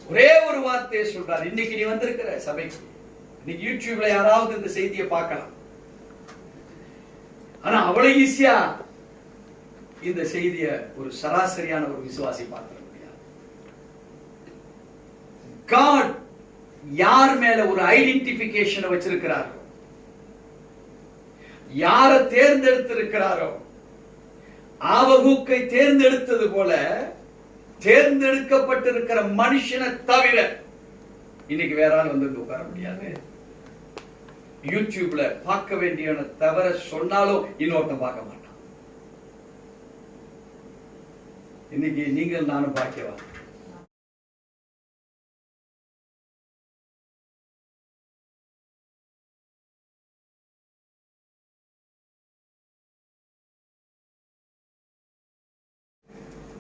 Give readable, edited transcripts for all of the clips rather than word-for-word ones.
ஒரே ஒரு வார்த்தையை சொல்றார். இன்னைக்கு நீ வந்திருக்கிற சபைக்கு, இன்னைக்கு யூடியூப்ல யாராவது இந்த செய்தியை பார்க்கலாம். ஆனா அவ்வளவு ஈஸியா இந்த செய்தியை ஒரு சராசரியான ஒரு விசுவாசி பார்க்க முடியாது. God யார் மேல ஒரு ஐடென்டிபிகேஷனை வச்சிருக்கிறாரோ, யாரை தேர்ந்தெடுத்திருக்கிறாரோ, ஆவகூக்கை தேர்ந்தெடுத்தது போல தேர்ந்தெடுக்கப்பட்டிருக்கிற மனுஷனை தவிர இன்னைக்கு வேற ஆள் வந்து உட்கார முடியாது. யூடியூப்ல பார்க்க வேண்டிய தவிர சொன்னாலும் இன்னொருத்தன் பார்க்க மாட்டான். இன்னைக்கு நீங்கள் நானும் பாக்கியவா.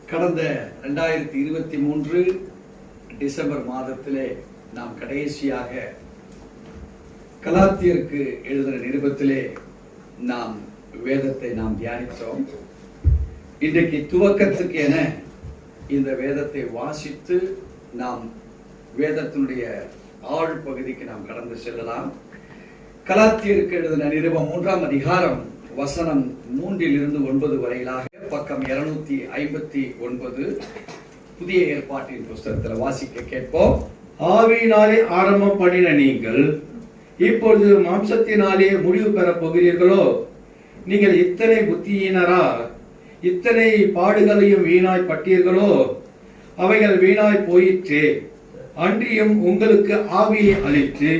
கடந்த 2023 டிசம்பர் மாதத்திலே நாம் கடைசியாக கலாத்தியருக்கு எழுதின நிருபத்திலே நாம் வேதத்தை நாம் தியானித்தோம். இன்றைக்கு துவக்கத்துக்கு என இந்த வேதத்தை வாசித்து நாம் வேதத்தினுடைய ஆழ் பகுதிக்கு நாம் கடந்து செல்லலாம். கலாத்தியருக்கு எழுதின நிருபம் 3ஆம் அதிகாரம் வசனம் 3-9 வரையிலாக பக்கம் 259 புதிய ஏற்பாட்டின் புஸ்தகத்தில் வாசிக்க கேட்போம். ஆவியினாலே ஆரம்பம் பண்ணின நீங்கள் இப்பொழுது மாம்சத்தினாலே முடிவு பெற போகிறீர்களோ? நீங்கள் இத்தனை புத்தியினரா? இத்தனை பாடுகளையும் வீணாய் பட்டீர்களோ? அவைகள் வீணாய் போயிற்று. அன்றியும் உங்களுக்கு ஆவியை அளித்து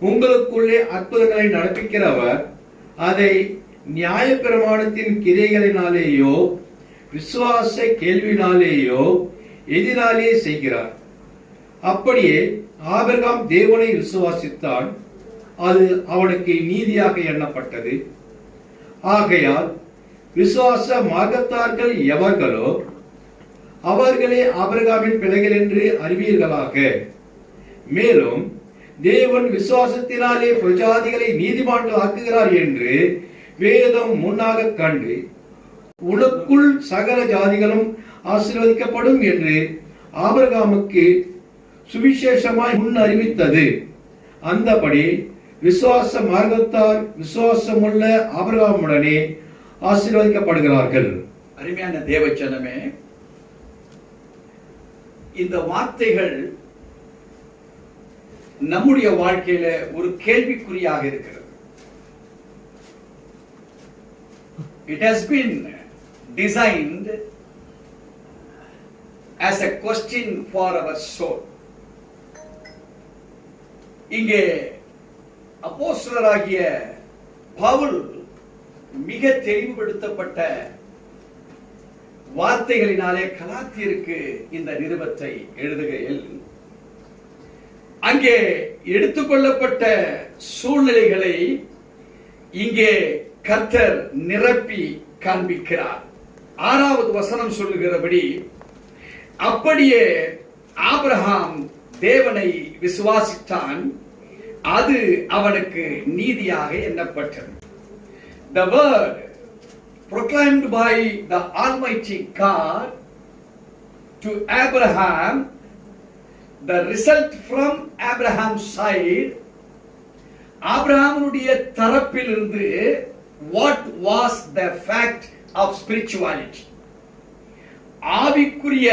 உங்களுக்குள்ளே அற்புதங்களை நடப்பிக்கிறவர் அதை நியாயப்பிரமாணத்தின் கிரியைகளினாலேயோ விசுவாச கேள்வினாலேயோ எதினாலே செய்கிறார். அப்படியே ஆபிரகாம் தேவனை விசுவாசித்தான், அது அவனுக்கு நீதியாக எண்ணப்பட்டது. ஆகையால் விசுவாச மார்க்கத்தார்கள் எவர்களோ அவர்களே ஆபிரகாமின் பிள்ளைகள் என்று அறிவீர்களாக. மேலும் தேவன் விசுவாசத்தினாலே பிரஜாதிகளை நீதிமான்கள் ஆக்குகிறார் என்று வேதம் முன்னாக கண்டு உனக்குள் சகல ஜாதிகளும் ஆசீர்வதிக்கப்படும் என்று ஆபிரகாமுக்கு சுவிசேஷமாய் முன் அறிவித்தது. அந்தபடி விசுவாச மார்க்கத்தார் விசுவாசமுள்ள ஆபிரகாமுடனே ஆசீர்வதிக்கப்படுகிறார்கள். அருமையான தேவச்சனமே, இந்த வார்த்தைகள் நம்முடைய வாழ்க்கையில ஒரு கேள்விக்குறியாக இருக்கிறது. It has been designed as a question for our soul. இங்கே அப்போஸ்தலராகிய பவுல் மிக தெளிவுபடுத்தப்பட்ட வார்த்தைகளினாலே கலாத்தியருக்கு இந்த நிருபத்தை எழுதுகையில் அங்கே எடுத்துக்கொள்ளப்பட்ட சூழ்நிலைகளை இங்கே கர்த்தர் நிரப்பி காண்பிக்கிறார். 6வது வசனம் சொல்லுகிறபடி, அப்படியே ஆபிரகாம் தேவனை விசுவாசித்தான், அது அவனுக்கு நீதியாக எண்ணப்பட்டது. The word proclaimed by the Almighty God to Abraham, the result from Abraham's side, ஆபிரகாமுடைய தரப்பிலிருந்து what was the fact of spirituality, ஆவிக்குரிய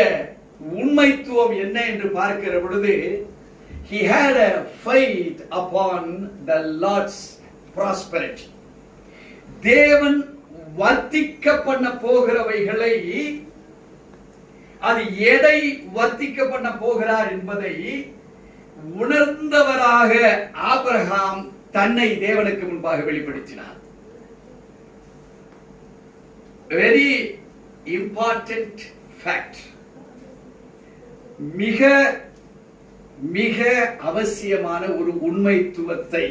உண்மைத்துவம் என்ன என்று பார்க்கிற பொழுது, he had a faith upon the Lord's prosperity. தேவன் வர்த்திக்க பண்ண போகிறவைகளை, அது எதை வர்த்திக்க பண்ண போகிறார் என்பதை உணர்ந்தவராக ஆபிரகாம் தன்னை தேவனுக்கு முன்பாக வெளிப்படுத்தினார். வெரி இம்பார்ட்டன்ட் ஃபேக்ட், மிக மிக அவசியமான ஒரு உண்மைத்துவத்தை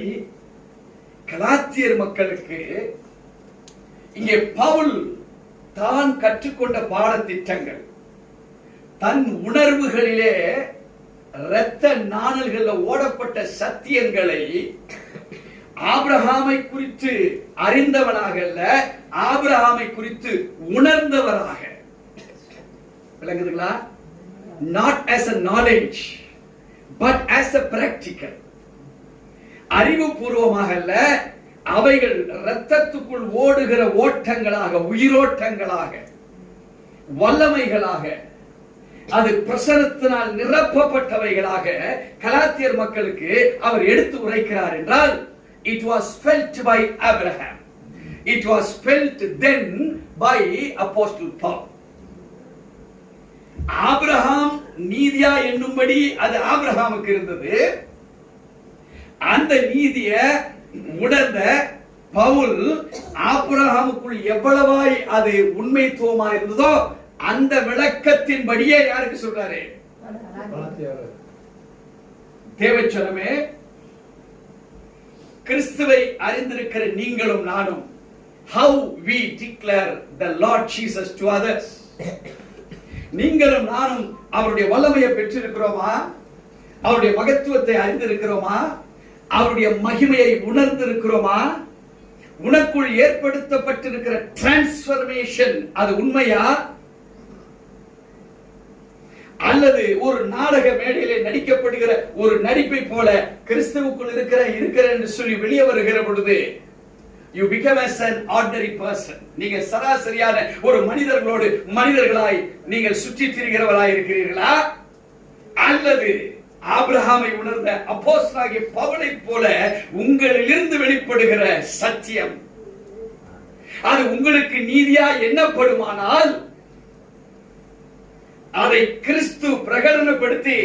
கலாத்தியர் மக்களுக்கு இங்கே பவுல் தான் கற்றுக்கொண்ட பாடத்திட்டங்கள், தன் உணர்வுகளிலே இரத்த நாணல்கள் ஓடப்பட்ட சத்தியங்களை ஆபிரகாமை குறித்து அறிந்தவனாக அல்ல, ஆபிரகாமை குறித்து உணர்ந்தவராக. விளங்குதுங்களா? not as a knowledge but as a practical. அறிவுபூர்வமாக அல்ல, அவைகள் இரத்தத்துக்குள் ஓடுகிற ஓட்டங்களாக, உயிரோட்டங்களாக, வல்லமைகளாக, அது பிரசனத்தினால் நிரப்பப்பட்டவைகளாக கலாத்தியர் மக்களுக்கு அவர் எடுத்து உரைக்கிறார் என்றால், it was felt by Abraham, it was felt then by Apostle Paul. Abraham நீதியா என்னும்படி அது ஆபிரகாமுக்கு இருந்தது. அந்த நீதிய உணர்ந்த பவுல் ஆபிரகாமுக்குள் எவ்வளவாய் அது உண்மைத்துவமா இருந்ததோ அந்த விளக்கத்தின்படியே யாருக்கு சொல்றாரு? தேவச்சனமே, கிறிஸ்துவை அறிந்திருக்கிற நீங்களும் நானும், how we declare the Lord Jesus to others. நீங்களும் நானும் அவருடைய வல்லமையை பெற்றிருக்கிறோமா? அவருடைய மகத்துவத்தை அறிந்திருக்கிறோமா? அவருடைய மகிமையை உணர்ந்திருக்கிறோமா? உனக்குள் ஏற்படுத்தப்பட்டிருக்கிற டிரான்ஸ்பர்மேஷன் அது உண்மையா? அல்லது ஒரு நாடக மேடையிலே நடிக்கப்படுகிற ஒரு நடிப்பை போல கிறிஸ்துவுக்குள் இருக்கிற என்று சொல்லி வெளியே வருகிற பொழுது you become as an ordinary person. நீங்க சராசரியான ஒரு மனிதர்களாய் நீங்கள் சுற்றி திரிகிறவராய் இருக்கிறீர்களா? அல்லது ஆபிரகாமை உணர்ந்த அப்போஸ்தலனாகிய பவுலை போல உங்களிலிருந்து வெளிப்படுகிற சத்தியம் அது உங்களுக்கு நீதியா எண்ணப்படுமானால் அதை கிறிஸ்து பிரகடனப்படுத்தி,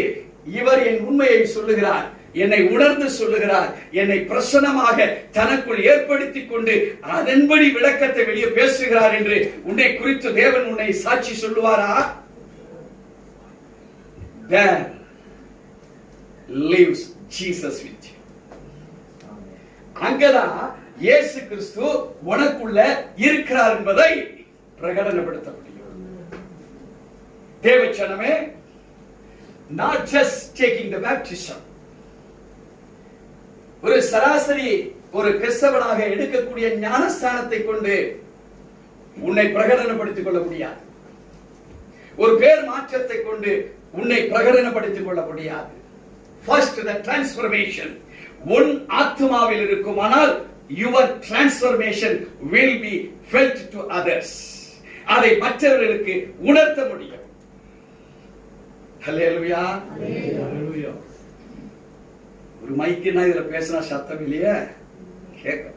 இவர் என் உண்மையை சொல்லுகிறார், என்னை உணர்ந்து சொல்லுகிறார், என்னை பிரசன்னமாக தனக்குள் ஏற்படுத்திக் கொண்டு அதன்படி விளக்கத்தை வெளியே பேசுகிறார் என்று உன்னை குறித்து தேவன் உன்னை சாட்சி சொல்லுவாரா? There lives Jesus with you. அங்கதான் இயேசு கிறிஸ்து உனக்குள்ள இருக்கிறார் என்பதை பிரகடனப்படுத்த முடியும். தேவச்சனமே, not just taking the baptism. ஒரு சராசரி ஒரு கிறிஸ்தவனாக எடுக்கக்கூடிய ஞானஸ்தானத்தை கொண்டு உன்னை பிரகடனப்படுத்திக் கொள்ள முடியாது. ஒரு பேர் மாற்றத்தை கொண்டு உன்னை பிரகடனப்படுத்திக் கொள்ள முடியாது. First the transformation உன் ஆத்மாவில் இருக்குமானால் your transformation will be felt to others. அதை மற்றவர்களுக்கு உணர்த்த முடியும். ஹல்லேலூயா, ஹல்லேலூயா. ஒரு மைக்குனா இதுல பேசினா சத்தம் இல்லையே கேட்கும்.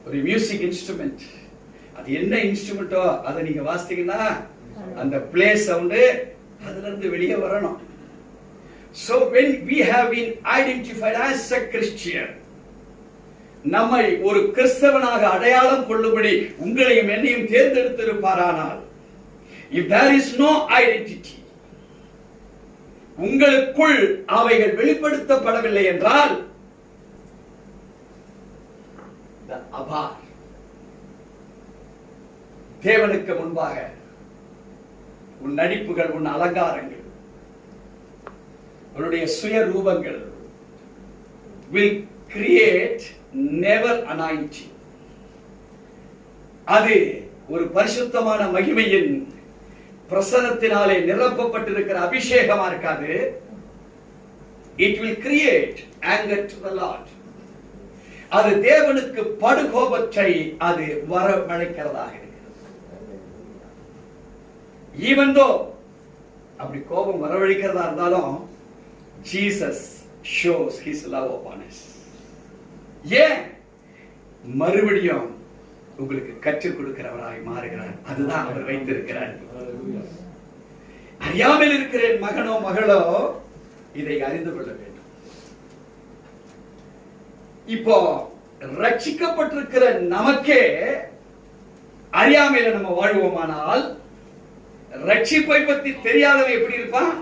ஒரு மியூசிக் இன்ஸ்ட்ருமெண்ட், அது என்ன இன்ஸ்ட்ருமெண்டோ அதை நீங்க வாசித்தீங்கன்னா அந்த பிளே சவுண்ட் அதுல இருந்து வெளியே வரணும். So when we have been identified as a Christian, நம்மை ஒரு கிறிஸ்தவனாக அடையாளம் கொள்ளும்படி உங்களையும் என்னையும் தேர்ந்தெடுத்திருப்பாரானால், if there is no identity, உங்களுக்குள் அவைகள் வெளிப்படுத்தப்படவில்லை என்றால் தேவனுக்கு முன்பாக உன் நடிப்புகள், உன் அலங்காரங்கள், உன்னுடைய சுய ரூபங்கள் will create never anointing. அது ஒரு பரிசுத்தமான மகிமையின் பிரசன்னத்தினாலே நிரப்பப்பட்டிருக்கிற அபிஷேகமா இருக்காது. It will create anger to the Lord. அது தேவனுக்கு படுகோபத்தை அது வரவழைக்கிறதாக இருக்கிறது. Even though அப்படி கோபம் வரவழைக்கிறதா இருந்தாலும் Jesus shows his love upon us. ஏன்? மறுபடியும் உங்களுக்கு கற்றுக் கொடுக்கிறவராய் மாறுகிறார். அதுதான் அவர் வைத்திருக்கிறார். அறியாமல் இருக்கிற மகனோ மகளோ இதை அறிந்து கொள்ள வேண்டும். இப்போ ரட்சிக்கப்பட்டிருக்கிற நமக்கே அறியாமையில நம்ம வாழ்வோமானால் ரட்சிப்பை பத்தி தெரியாதவன் எப்படி இருப்பான்?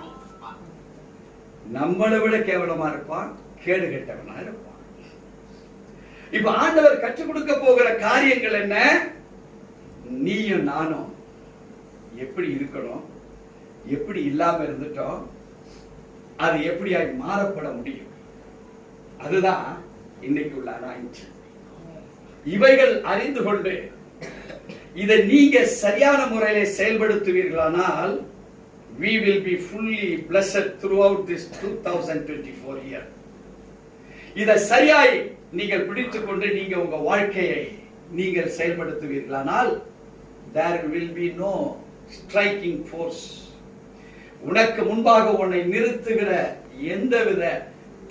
நம்மளை விட கேவலமா இருப்பான், கேடு கெட்டவனா இருப்பான். இப்ப ஆண்டவர் கற்றுக் கொடுக்க போகிற காரியங்கள் என்ன? நீயும் நானும் எப்படி இருக்கணும், எப்படி இல்லாம இருந்துட்டோம், அது எப்படியாய் மாறப்பட முடியும். அதுதான் இன்னைக்கு உள்ள அனாயின்டிங். இவைகள் அறிந்து கொண்டு இதை நீங்க சரியான முறையில செயல்படுத்துவீர்களானால் we will be fully blessed throughout this 2024 year. இதை சரியாய் நீங்கள் பிடித்துக்கொண்டு நீங்க உங்க வாழ்க்கையை நீங்கள் செயல்படுத்துவீர்களானால் there will be no striking force. உனக்கு முன்பாக உன்னை நிறுத்துகிற எந்தவித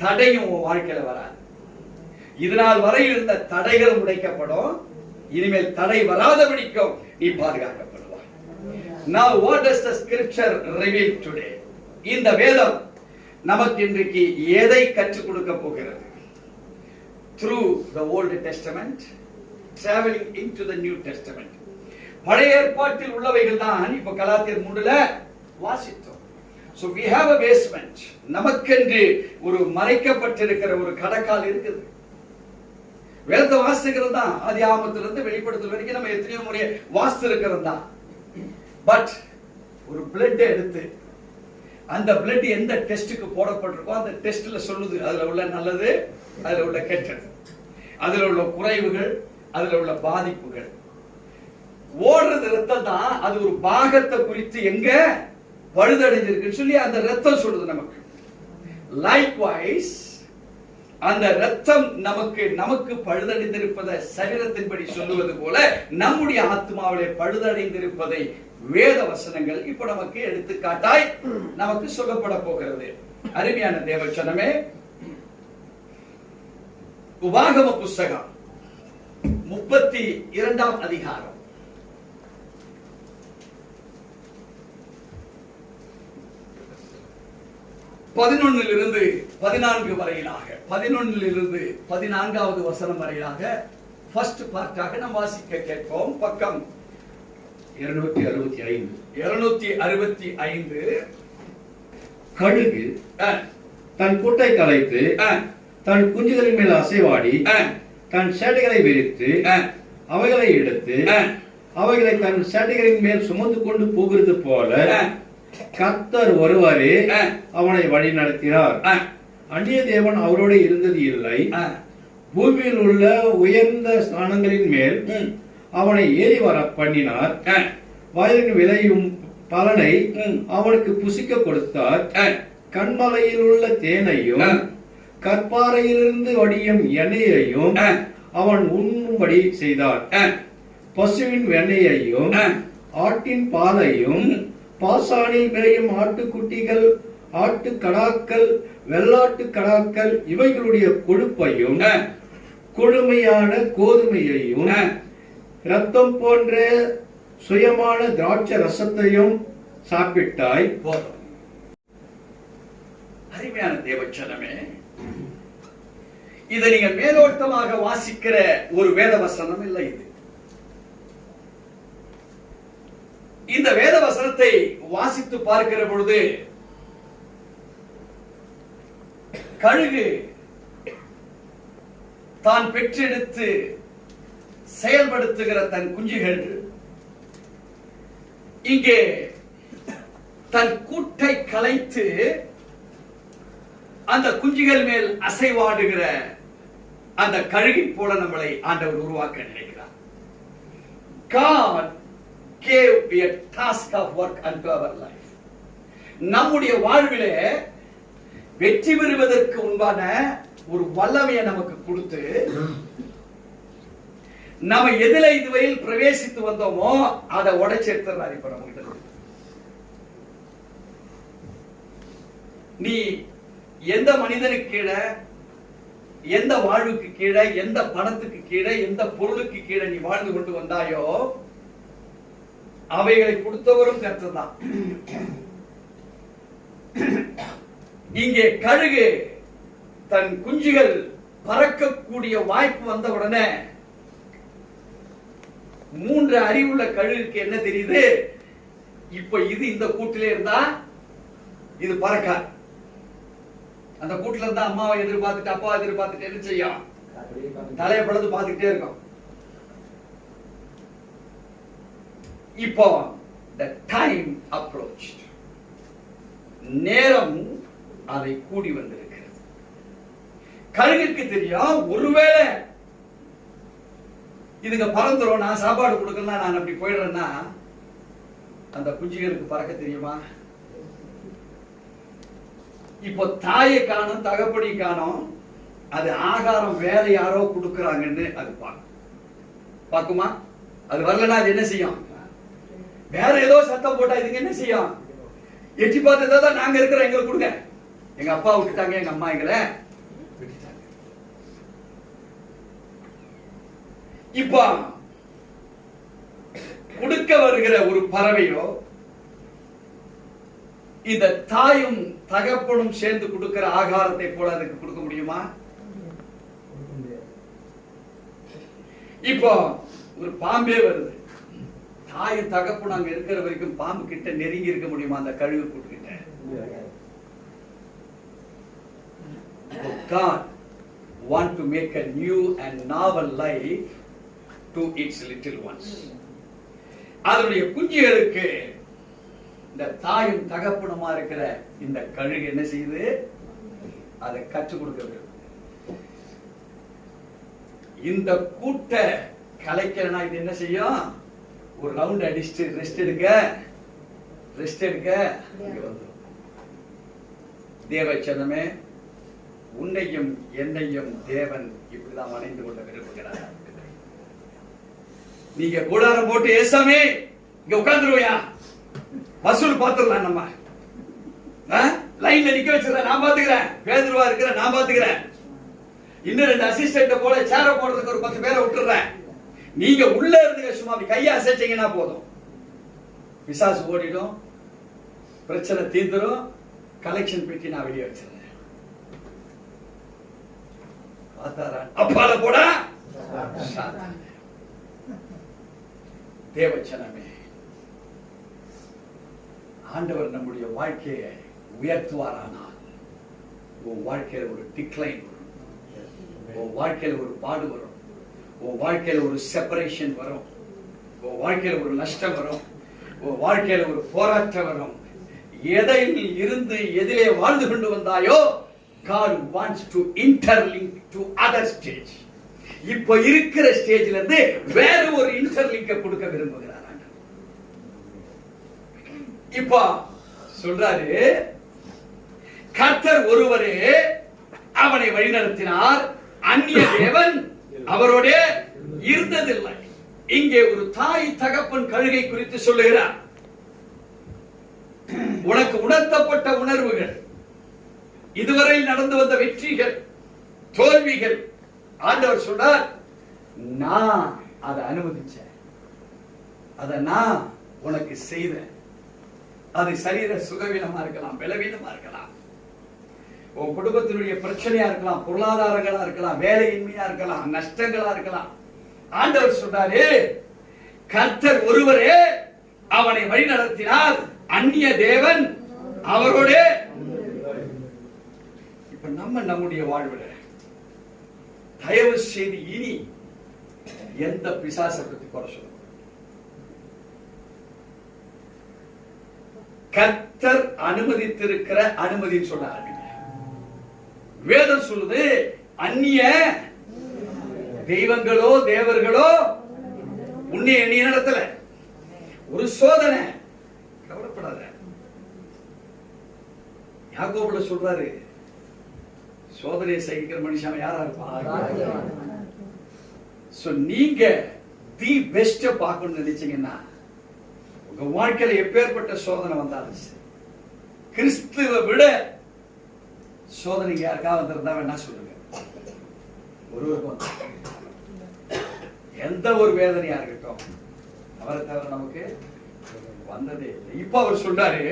தடையும் உன் வாழ்க்கையில வராது. இதனால் வரை இருந்த தடைகள் உடைக்கப்படும். இனிமேல் தடை வராதபடிக்கும் நீ பாதுகாக்கப்படுவாய். Now what does the scripture reveal today? இந்த வேதம் நமக்கு இன்றைக்கு எதை கற்றுக் கொடுக்க போகிறது? Through the Old Testament, traveling into the New Testament. பழைய ஏற்பாட்டில் உள்ளவைகள் தான் இப்ப கலாத்தியர் 3ல வாசித்தோம். So we have a basement. நமக்கென்று ஒரு மறைக்கப்பட்டிருக்கிற ஒரு கடக்கால் இருக்குது. வேதத்தை வாசிக்கிறது தான் ஆதியாகமத்திலிருந்து வெளிப்படுத்தல் வரைக்கும் நம்ம எத்தனையோ முறை வாசித்து இருக்கிறது தான். பட் ஒரு பிளட் எடுத்து அந்த பிளட் எந்த டெஸ்டுக்கு போடப்பட்டிருக்கோ அந்த டெஸ்ட்ல சொல்லுது அதுல உள்ள நல்லது, அதுல உள்ள கெட்டது, அதுல உள்ள குறைவுகள், அதுல உள்ள பாதிப்புகள். ஓடுறது ரத்தம் தான். அது ஒரு பாகத்தை குறித்து எங்க பழுதடைஞ்சிருக்குன்னு சொல்லி அந்த ரத்தம் சொல்லுது நமக்கு. லைக்வைஸ் அந்த ரத்தம் நமக்கு பழுதடைந்திருப்பதை சரீரத்தின்படி சொல்லுவது போல நம்முடைய ஆத்மாவிலே பழுதடைந்திருப்பதை வேத வசனங்கள் இப்ப நமக்கு எடுத்துக்காட்டாய் நமக்கு சொல்லப்பட போகிறது. அருமையான தேவச்சனமே, உபாகம புஸ்தகம் 32ஆம் அதிகாரம் 11 14 வரையிலாக, 11 14வது வசனம் வரையிலாக ஃபர்ஸ்ட் பார்ட்டாக நாம் வாசிக்க கேட்போம். பக்கம் 265. கழுகு தன் கூட்டை கலைத்து தன் குஞ்சுகளின் மேல் அசைவாடி தன் சேட்டைகளை விரித்து அவைகளை எடுத்து அவைகளை தன் சேட்டைகளின் மேல் சுமந்து கொண்டு போகிறது போல கர்த்தர் ஒருவரே அவனை வழி நடத்தினார். அந்நிய தேவன் அவரோடு இருந்தது இல்லை. பூமியில் உள்ள உயர்ந்த ஸ்தானங்களின் மேல் அவனை ஏறி வர பண்ணினார். வயலின் விளையும் பலனை அவனுக்கு புசிக்க கொடுத்தார். கண்மலையில் உள்ள தேனையும் கற்பாறையிலிருந்து வடியும் எண்ணெயையும் அவன் உண்ணும்படி செய்தார். பசுவின் வெண்ணெயையும் ஆட்டின் பாலையும் பாசானில் மேயும் ஆட்டுக்குட்டிகள், ஆட்டுக்கடாக்கள், வெள்ளாட்டு கடாக்கள் இவைகளுடைய கொழுப்பையும் கொழுமையான கோதுமையையும் ரத்தம் போன்ற சுயமான திராட்சை ரசத்தையும் சாப்பிட்டாய். அருமையான தேவச்சனமே, இதை நீங்க மேலோட்டமாக வாசிக்கிற ஒரு வேத வசனம் இல்லை. இது இந்த வேத வசனத்தை வாசித்து பார்க்கிற பொழுது கழுகு தான் பெற்றெடுத்து செயல்படுத்துகிற தன் குஞ்சுகள் இங்கே தன் கூட்டை கலைத்து அந்த குஞ்சுகள் மேல் அசைவாடுகிற அந்த கழுகை போல நம்மளை ஆண்டவர் உருவாக்க நினைக்கிறார். God gave a task of work unto our life. நம்முடைய வாழ்விலே வெற்றி பெறுவதற்கு முன்பான ஒரு வல்லமையை நமக்கு கொடுத்து நம்ம எதில இதுவரையில் பிரவேசித்து வந்தோமோ அதை உடைச்சு எடுத்துறாரு. இப்ப நம்ம கிட்ட நீ எந்த மனிதனுக்கு கீழே, எந்த வாழ்வுக்கு கீழே, எந்த பணத்துக்கு கீழே, எந்த பொருளுக்கு கீழே நீ வாழ்ந்து கொண்டு வந்தாயோ அவைகளை கொடுத்தவரும் கர்த்தர் தான். இங்கே கழுகு தன் குஞ்சுகள் பறக்கக்கூடிய வாய்ப்பு வந்த உடனே 3 அறிவுள்ள கழுகுக்கு என்ன தெரியுது? இப்ப இது இந்த கூட்டிலே இருந்தா இது பறக்காது. அந்த கூட்டுல இருந்தா அம்மாவை எதிர்பார்த்துட்டு அப்பாவை எதிர்பார்த்துட்டு என்ன செய்யும்? தலையை பழுது பார்த்துக்கிட்டே இருக்கும். இப்போ the time approached. நேரம் அதை கூடி வந்திருக்கிறது. கழுகுக்கு தெரியும், ஒருவேளை இதுங்க பறந்துரும், நான் சாப்பாடு கொடுக்கலாம், நான் அப்படி போயிடுறேன்னா அந்த குஞ்சுகளுக்கு பறக்க தெரியுமா? இப்போ தாயை காணும், தகப்படி காணும், அது ஆகாரம் வேற யாரோ கொடுக்கறாங்கன்னு அது பாக்குமா? அது வரலன்னா அது என்ன செய்யும்? வேற ஏதோ சத்தம் போட்டா இதுங்க என்ன செய்யும்? எட்டி பார்த்ததான் நாங்க இருக்கிறோம், எங்களுக்கு கொடுங்க. எங்க அப்பா விட்டுட்டாங்க, எங்க அம்மா எங்களை விட்டுட்டாங்க. இப்ப கொடுக்க வருகிற ஒரு பறவையோ இந்த தாயும் தகப்பனும் சேர்ந்து கொடுக்கிற ஆகாரத்தை போல அதுக்கு கொடுக்க முடியுமா? இப்போ ஒரு பாம்பே வருது, தாயும் தகப்பனும் அங்க இருக்கிற வரைக்கும் பாம்பு கிட்ட நெருங்கி இருக்க முடியுமா? அந்த கழுகு கூட்டுக்கிட்ட. God want to make a new and novel life to its little ones. அதனுடைய குஞ்சுகளுக்கு இந்த தாயும் தகப்பனுமா இருக்கிற இந்த கழுகு என்ன செய்யுது? அதை கற்றுக் கொடுக்க வேண்டும். இந்த கூட்ட கலைக்கிறனா இது என்ன செய்யும்? ஒரு ரவுண்ட் அடிச்சுட்டு ரெஸ்ட் எடுக்க இங்க வந்துடும். தேவச்சனமே, உன்னையும் என்னையும் தேவன் இப்படிதான் வணைந்து கொள்ள விரும்புகிறார். நீங்க கூடாரம் போட்டு ஏசாமி இங்க உட்கார்ந்துருவையா, வசூல் பாத்துடலாம், நம்ம லைன்ல நிக்க வச்சிடறேன், நான் பாத்துக்கிறேன், பேதுருவா இருக்கிற நான் பாத்துக்கிறேன், இன்னும் 2 அசிஸ்டன்ட் போல சேர போடுறதுக்கு ஒரு 10 பேரை விட்டுறேன், நீங்க உள்ள இருந்துங்க, சும்மா அப்படி கையை அசைச்சீங்கன்னா போதும், பிசாசு ஓடிடும், பிரச்சனை தீர்ந்துடும், கலெக்ஷன் பெட்டி நான் வெளியே வச்சிருந்தேன். அப்பால போடா. தேவச்சனமே, ஆண்டவர் நம்முடைய வாழ்க்கையை உயர்த்துவாரானால் உன் வாழ்க்கையில ஒரு டிக்ளைன் வரும், உன் வாழ்க்கையில ஒரு பாடு வரும், உன் வாழ்க்கையில ஒரு செப்பரேஷன் வரும், உன் வாழ்க்கையில ஒரு நஷ்டம் வரும், உன் வாழ்க்கையில ஒரு போராட்டம் வரும். எதில் இருந்து எதிலே வாழ்ந்து கொண்டு வந்தாயோ, God wants to interlink to other stage. இப்ப இருக்கிற ஸ்டேஜ்ல இருந்து வேற ஒரு இன்டர்லிங்க கொடுக்க விரும்புகிறார். இப்ப சொல்றாரு, கர்த்தர் ஒருவரே அவனை வழிநடத்தினார், அந்நிய தேவன் அவரோட இருந்ததில்லை. இங்கே ஒரு தாய் தகப்பன் கழுகை குறித்து சொல்லுகிறார். உனக்கு உணர்த்தப்பட்ட உணர்வுகள், இதுவரை நடந்து வந்த வெற்றிகள், தோல்விகள், ஆண்டவர் சொன்னார், நான் அதை அனுமதிச்சேன், அதை நான் உனக்கு செய்தேன். அது சரீர சுகவீனமா இருக்கலாம், பலவீனமா இருக்கலாம், உன் குடும்பத்தினுடைய பிரச்சனையா இருக்கலாம், பொருளாதாரங்களா இருக்கலாம், வேலையின்மையா இருக்கலாம், நஷ்டங்களா இருக்கலாம். ஆண்டவர் சொன்னாரு, கர்த்தர் ஒருவரே அவனை வழி நடத்தினார், அந்நிய தேவன் அவரோட. இப்ப நம்ம நம்முடைய வாழ்வில் தயவு செய்து இனி எந்த பிசாசை பத்தி குறை சொல்ல, கர்த்தர் அனுமதித்திருக்கிற அனுமதின்னு சொல்ல ஆரம்பிங்க. வேதம் சொல்லுது, அந்நிய தெய்வங்களோ தேவர்களோ உன்னை எண்ணி நடத்தல. ஒரு சோதனை, கவலைப்படாத. யாக்கோபுல சொல்றாரு, சோதனையை சகிக்கிற மனுஷன் யாரா இருப்பான்? நீங்க தி பெஸ்ட் பார்க்கணும்னு நினைச்சீங்கன்னா, உங்க வாழ்க்கையில எப்பேற்பட்ட சோதனை வந்தாலும் கிறிஸ்துவை விட சோதனைக்கு யாருக்கா வந்திருந்தா வேணா சொல்லுங்க. ஒருவருக்கும் எந்த ஒரு வேதனையா இருக்கட்டும், அவரை தவிர நமக்கு வந்ததே இல்லை. இப்ப அவர் சொல்றாரு,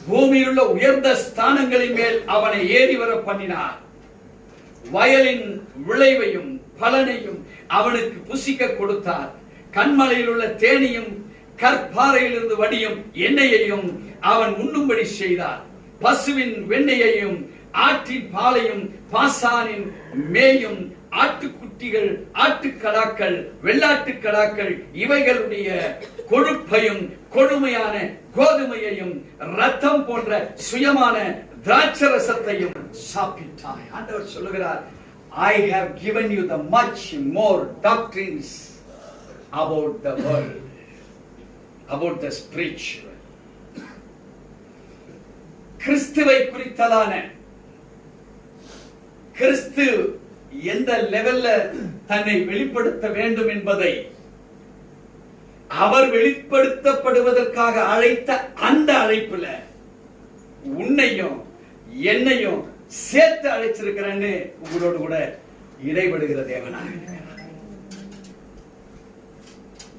பூமியில் உள்ள உயர்ந்த ஸ்தானங்களின் மேல் அவனை ஏறி வர பண்ணினார், வயலின் விளைவையும் பலனையும் அவனுக்கு புசிக்க கொடுத்தார், கண்மலையில் உள்ள தேனியும் கற்பாறையிலிருந்து வடியும் எண்ணெயையும் அவன் உண்ணும்படி செய்தார், பசுவின் வெண்ணெயையும் ஆற்றின் பாலையும் பாசானின் மேயும் ஆட்டுக்குட்டிகள் ஆட்டுக்கடாக்கள் வெள்ளாட்டுக்கடாக்கள் இவைகளுடைய கொழுப்பையும் கொடுமையான கோதுமையையும் ரத்தம் போன்ற சுயமான திராட்சரசத்தையும் சாப்பிட்டாய். ஆண்டவர் சொல்லுகிறார், I have given you the much more doctrines about the world, about the spiritual. கிறிஸ்துவை குறித்ததான கிறிஸ்து எந்த லெவல்ல தன்னை வெளிப்படுத்த வேண்டும் என்பதை அவர் வெளிப்படுத்தப்படுவதற்காக அழைத்த அந்த அழைப்புல உன்னையும் என்னையும் சேர்த்து அழைச்சிருக்கிறேன்னு உங்களோடு கூட இடைபடுகிற தேவனாக இருக்கிறார்.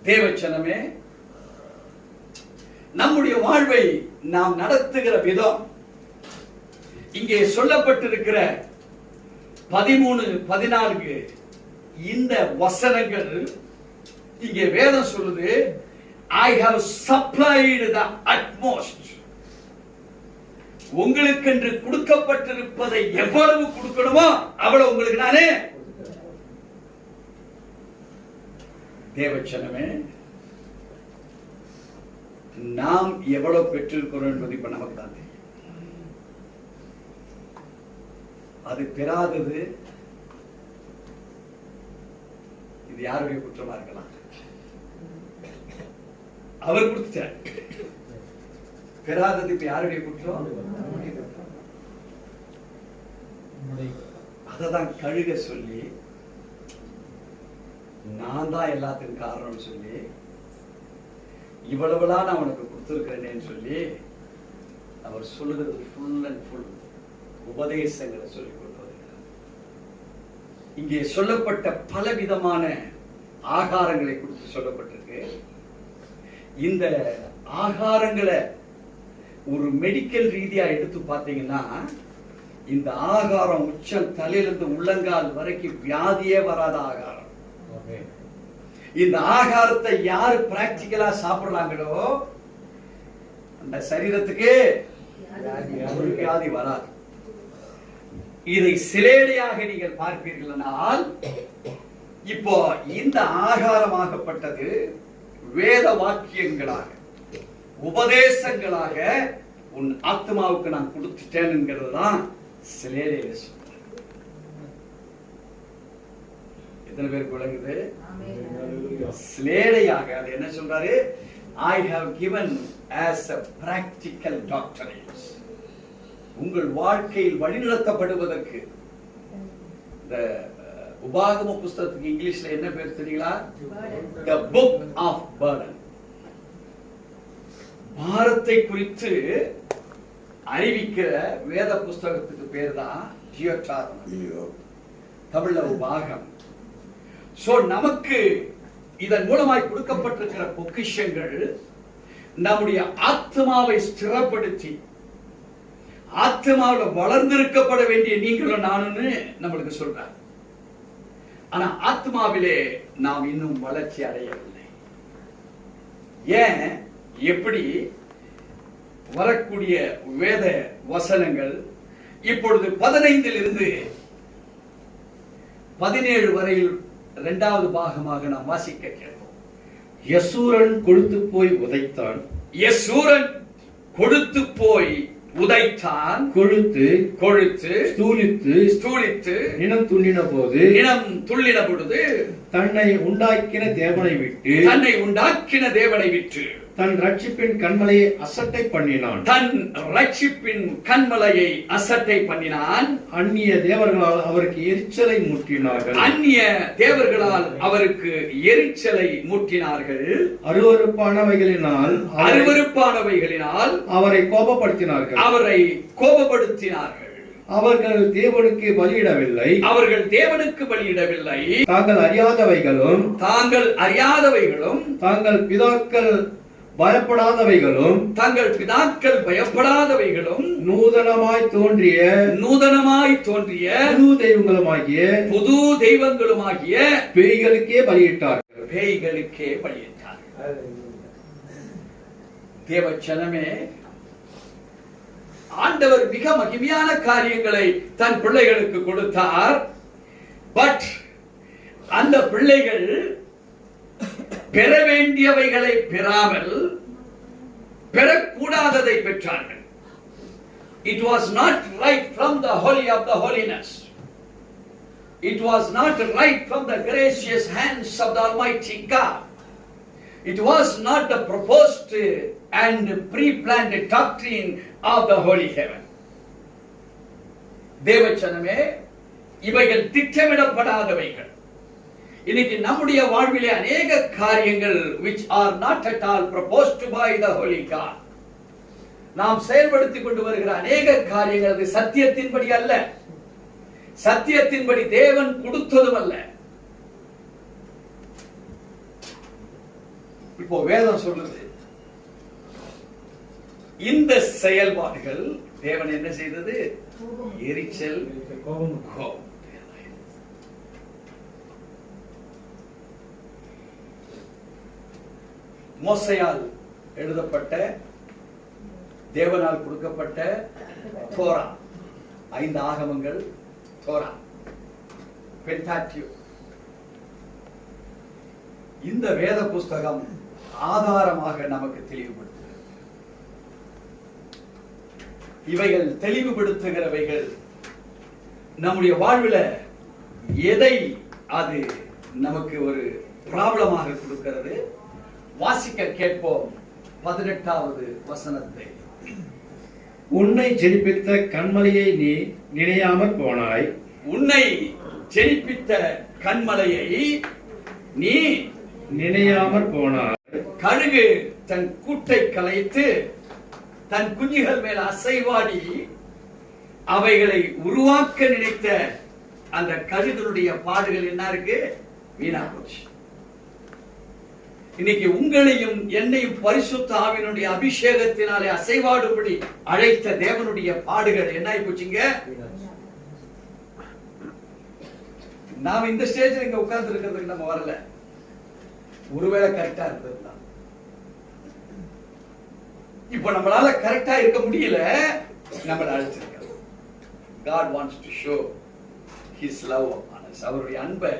தேவச்சனமே, நம்முடைய வாழ்வை நாம் நடத்துகிற விதம் இங்கே சொல்லப்பட்டிருக்கிற 13, 14 இந்த வசனங்கள் இங்கே வேதம் சொல்லுது, I have supplied the utmost. உங்களுக்கென்று கொடுக்கப்பட்டிருப்பதை எவ்வளவு கொடுக்கணுமோ அவ்வளவு உங்களுக்கு நானே. தேவச்சனமே, நாம் எவ்வளவு பெற்றிருக்கிறோம் என்பது இப்ப நமக்கு தான் தெரியும். அது பெறாதது இது யாருடைய குற்றமா இருக்கலாம்? அவர் கொடுத்தார். பெறாதது இப்ப யாருடைய குற்றம்? அததான் கழுக சொல்லி நான் தான் எல்லாத்துக்கும் காரணம் சொல்லி இவ்வளவுலாம் நான் உனக்கு கொடுத்திருக்கிறேன்னு சொல்லி அவர் சொல்லுகிறது ஃபுல் அண்ட் ஃபுல் உபதேசங்களை சொல்லிக் கொண்டு வருகிறார். இங்கே சொல்லப்பட்ட பலவிதமான ஆகாரங்களை குறித்து சொல்லப்பட்டிருக்கு. இந்த ஆகாரங்களை ஒரு மெடிக்கல் ரீதியா எடுத்து பார்த்தீங்கன்னா, இந்த ஆகாரம் உச்சம் தலையிலிருந்து உள்ளங்கால் வரைக்கும் வியாதியே வராத ஆகாரம். இந்த ஆகாரத்தை யாரு பிராக்டிகலா சாப்பிடுறாங்களோ அந்த சரீரத்துக்கு ஒரு வியாதி வராது. இதை சிலேடையாக நீங்கள் பார்ப்பீர்களானால், இப்போ இந்த ஆகாரமாகப்பட்டது வேத வாக்கியங்களாக உபதேசங்களாக உன் ஆத்மாவுக்கு நான் கொடுத்துட்டேன் என்கிறது தான் சிலேடையில சொல்ற. எத்தனை பேருக்கு விளங்குது? சிலேடையாக அது என்ன சொல்றாரு? I have given as a practical doctrines. உங்கள் வாழ்க்கையில் வழிநடத்தப்படுவதற்கு. இந்த உபாகம புஸ்தகத்துக்கு இங்கிலீஷ்ல என்ன பேர் தெரியுங்களா? The book of burden. பாரத்தை குறித்து அறிவிக்கிற வேத புஸ்தகத்துக்கு பேர் தான் ஜீவச்சாரணம், தமிழ்ல உபாகம். சோ நமக்கு இதன் மூலமாய் கொடுக்கப்பட்டிருக்கிற பொக்கிஷங்கள் நம்முடைய ஆத்மாவை ஸ்திரப்படுத்தி ஆத்மாவில் வளர்ந்திருக்கப்பட வேண்டிய நீங்களும் நானும் நம்மளுக்கு சொல்றாங்க. ஆனா ஆத்மாவிலே நாம் இன்னும் வளர்ச்சி அடையவில்லை. ஏன்? எப்படி? வரக்கூடிய வேத வசனங்கள் இப்பொழுது 15 இருந்து 17 வரையில் இரண்டாவது பாகமாக நாம் வாசிக்க கேட்போம். யசூரன் கொழுத்து போய் உதைத்தான். யசூரன் கொடுத்து போய் உதைத்தான். கொழுத்து கொழுத்து ஸ்தூலித்து ஸ்தூலித்து நிலம் துள்ளின போது தன்னை உண்டாக்கின தேவனை விட்டு தன் ரட்சிப்பின் கண்மலையை அசட்டை பண்ணினான். அந்நிய தேவர்களால் அவருக்கு எரிச்சலை மூட்டினார்கள். அருவருப்பானவைகளினால் அவரை கோபப்படுத்தினார்கள். அவர்கள் தேவனுக்கு பலியிடவில்லை. தாங்கள் அறியாதவைகளும் தாங்கள் பிதாக்கள் பயப்படாதவைகளும் நூதனமாய் தோன்றிய புது தெய்வங்களுமாகிய பேய்களுக்கே பலியிட்டார்கள். தேவச்சனமே, ஆண்டவர் மிக மகிமையான காரியங்களை தன் பிள்ளைகளுக்கு கொடுத்தார். பட் அந்த பிள்ளைகள் பெற வேண்டியவைகளை பெறாமல் பெறக்கூடாததை பெற்றார்கள். It was not right from the holy of the holiness. It was not right from the gracious hands of the Almighty God. It was not the proposed and pre-planned doctrine of the holy heaven. தேவச்சனமே, இவைகள் திட்டமிடப்படாதவைகள். இன்னைக்கு நம்முடைய வாழ்விலே அநேக காரியங்கள் which are not at all proposed by the holy God. நாம் செயல்படுத்திக் கொண்டு வருகிற அநேக காரியங்கள் அது சத்தியத்தின்படி அல்ல, சத்தியத்தின்படி தேவன் கொடுத்ததும் அல்ல. இப்போ வேதம் சொல்லுது, இந்த செயல்பாடுகள் தேவன் என்ன செய்தது? எரிச்சல், கோபம். மோசையால் எழுதப்பட்ட, தேவனால் கொடுக்கப்பட்ட தோரா, 5 ஆகமங்கள், தோரா, பென்டாட்யூக், இந்த வேத புஸ்தகம் ஆதாரமாக நமக்கு தெளிவுபடுத்துகிறது. இவைகள் தெளிவுபடுத்துகிறவைகள் நம்முடைய வாழ்வில் எதை அது நமக்கு ஒரு ப்ராப்ளமாக கொடுக்கிறது. வாசிக்க கேட்போம் 18வது வசனத்தை. உன்னை ஜெனிப்பித்த கன்மலையை நீ நினையாமற் போனாய். உன்னை ஜெனிப்பித்த கன்மலையை நீ நினையாமற் போனாய். கழுகு தன் கூட்டை கலைத்து தன் குஞ்சுகள் மேல் அசைவாடி அவைகளை உருவாக்க நினைத்த அந்த கழுகுடைய பாடுகள் என்ன இருக்கு? வீணா போச்சு. இன்னைக்கு உங்களையும் என்னையும் பரிசுத்த ஆவியினுடைய அபிஷேகத்தினாலே அசைவாடுபடி அழைத்த தேவனுடைய பாடுகள் என்ன ஆகி போச்சுங்க? நாம இந்த ஸ்டேஜ்ல இங்க உட்கார்ந்து இருக்கிறதுக்கு நம்ம வரல. ஒருவேளை கரெக்டா இருந்ததுதான். இப்ப நம்மளால கரெக்டா இருக்க முடியல, நம்மளை அழைச்சிருக்க. God wants to show His love upon us. அவருடைய அன்பை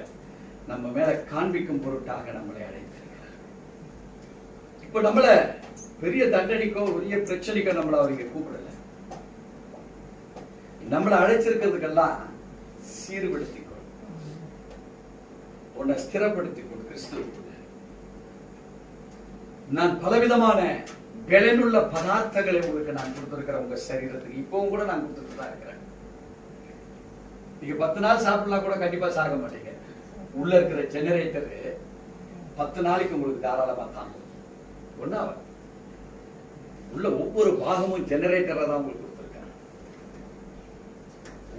நம்ம மேல காண்பிக்கும் பொருட்டாக நம்மளை அழைத்திருக்கிறார். இப்ப நம்மள பெரிய தண்டனைக்கோ பெரிய பிரச்சனைக்கோ நம்மள அவருக்கு கூப்பிடல. நம்மளை அழைச்சிருக்கிறதுக்கெல்லாம் சீர்படுத்திக்கோ, உன்னை ஸ்திரப்படுத்திக்கோ கிறிஸ்துவுக்குள்ள. நான் பலவிதமான பலனுள்ள பதார்த்தங்களை உங்களுக்கு நான் கொடுத்திருக்கிறேன். உங்க சரீரத்துக்கு இப்பவும் கூட நான் கொடுத்துட்டு தான் இருக்கிறேன். நீங்க 10 நாள் சாப்பிடலாம் கூட கண்டிப்பா சாக மாட்டீங்க. உள்ள இருக்கிற ஜெனரேட்டர் 10 நாளைக்கு உங்களுக்கு தாராளமா தாங்கும். ஒண்ணா உள்ள ஒவ்வொரு பாகமும் ஜெனரேட்டரை தான் உங்களுக்கு கொடுத்திருக்காங்க.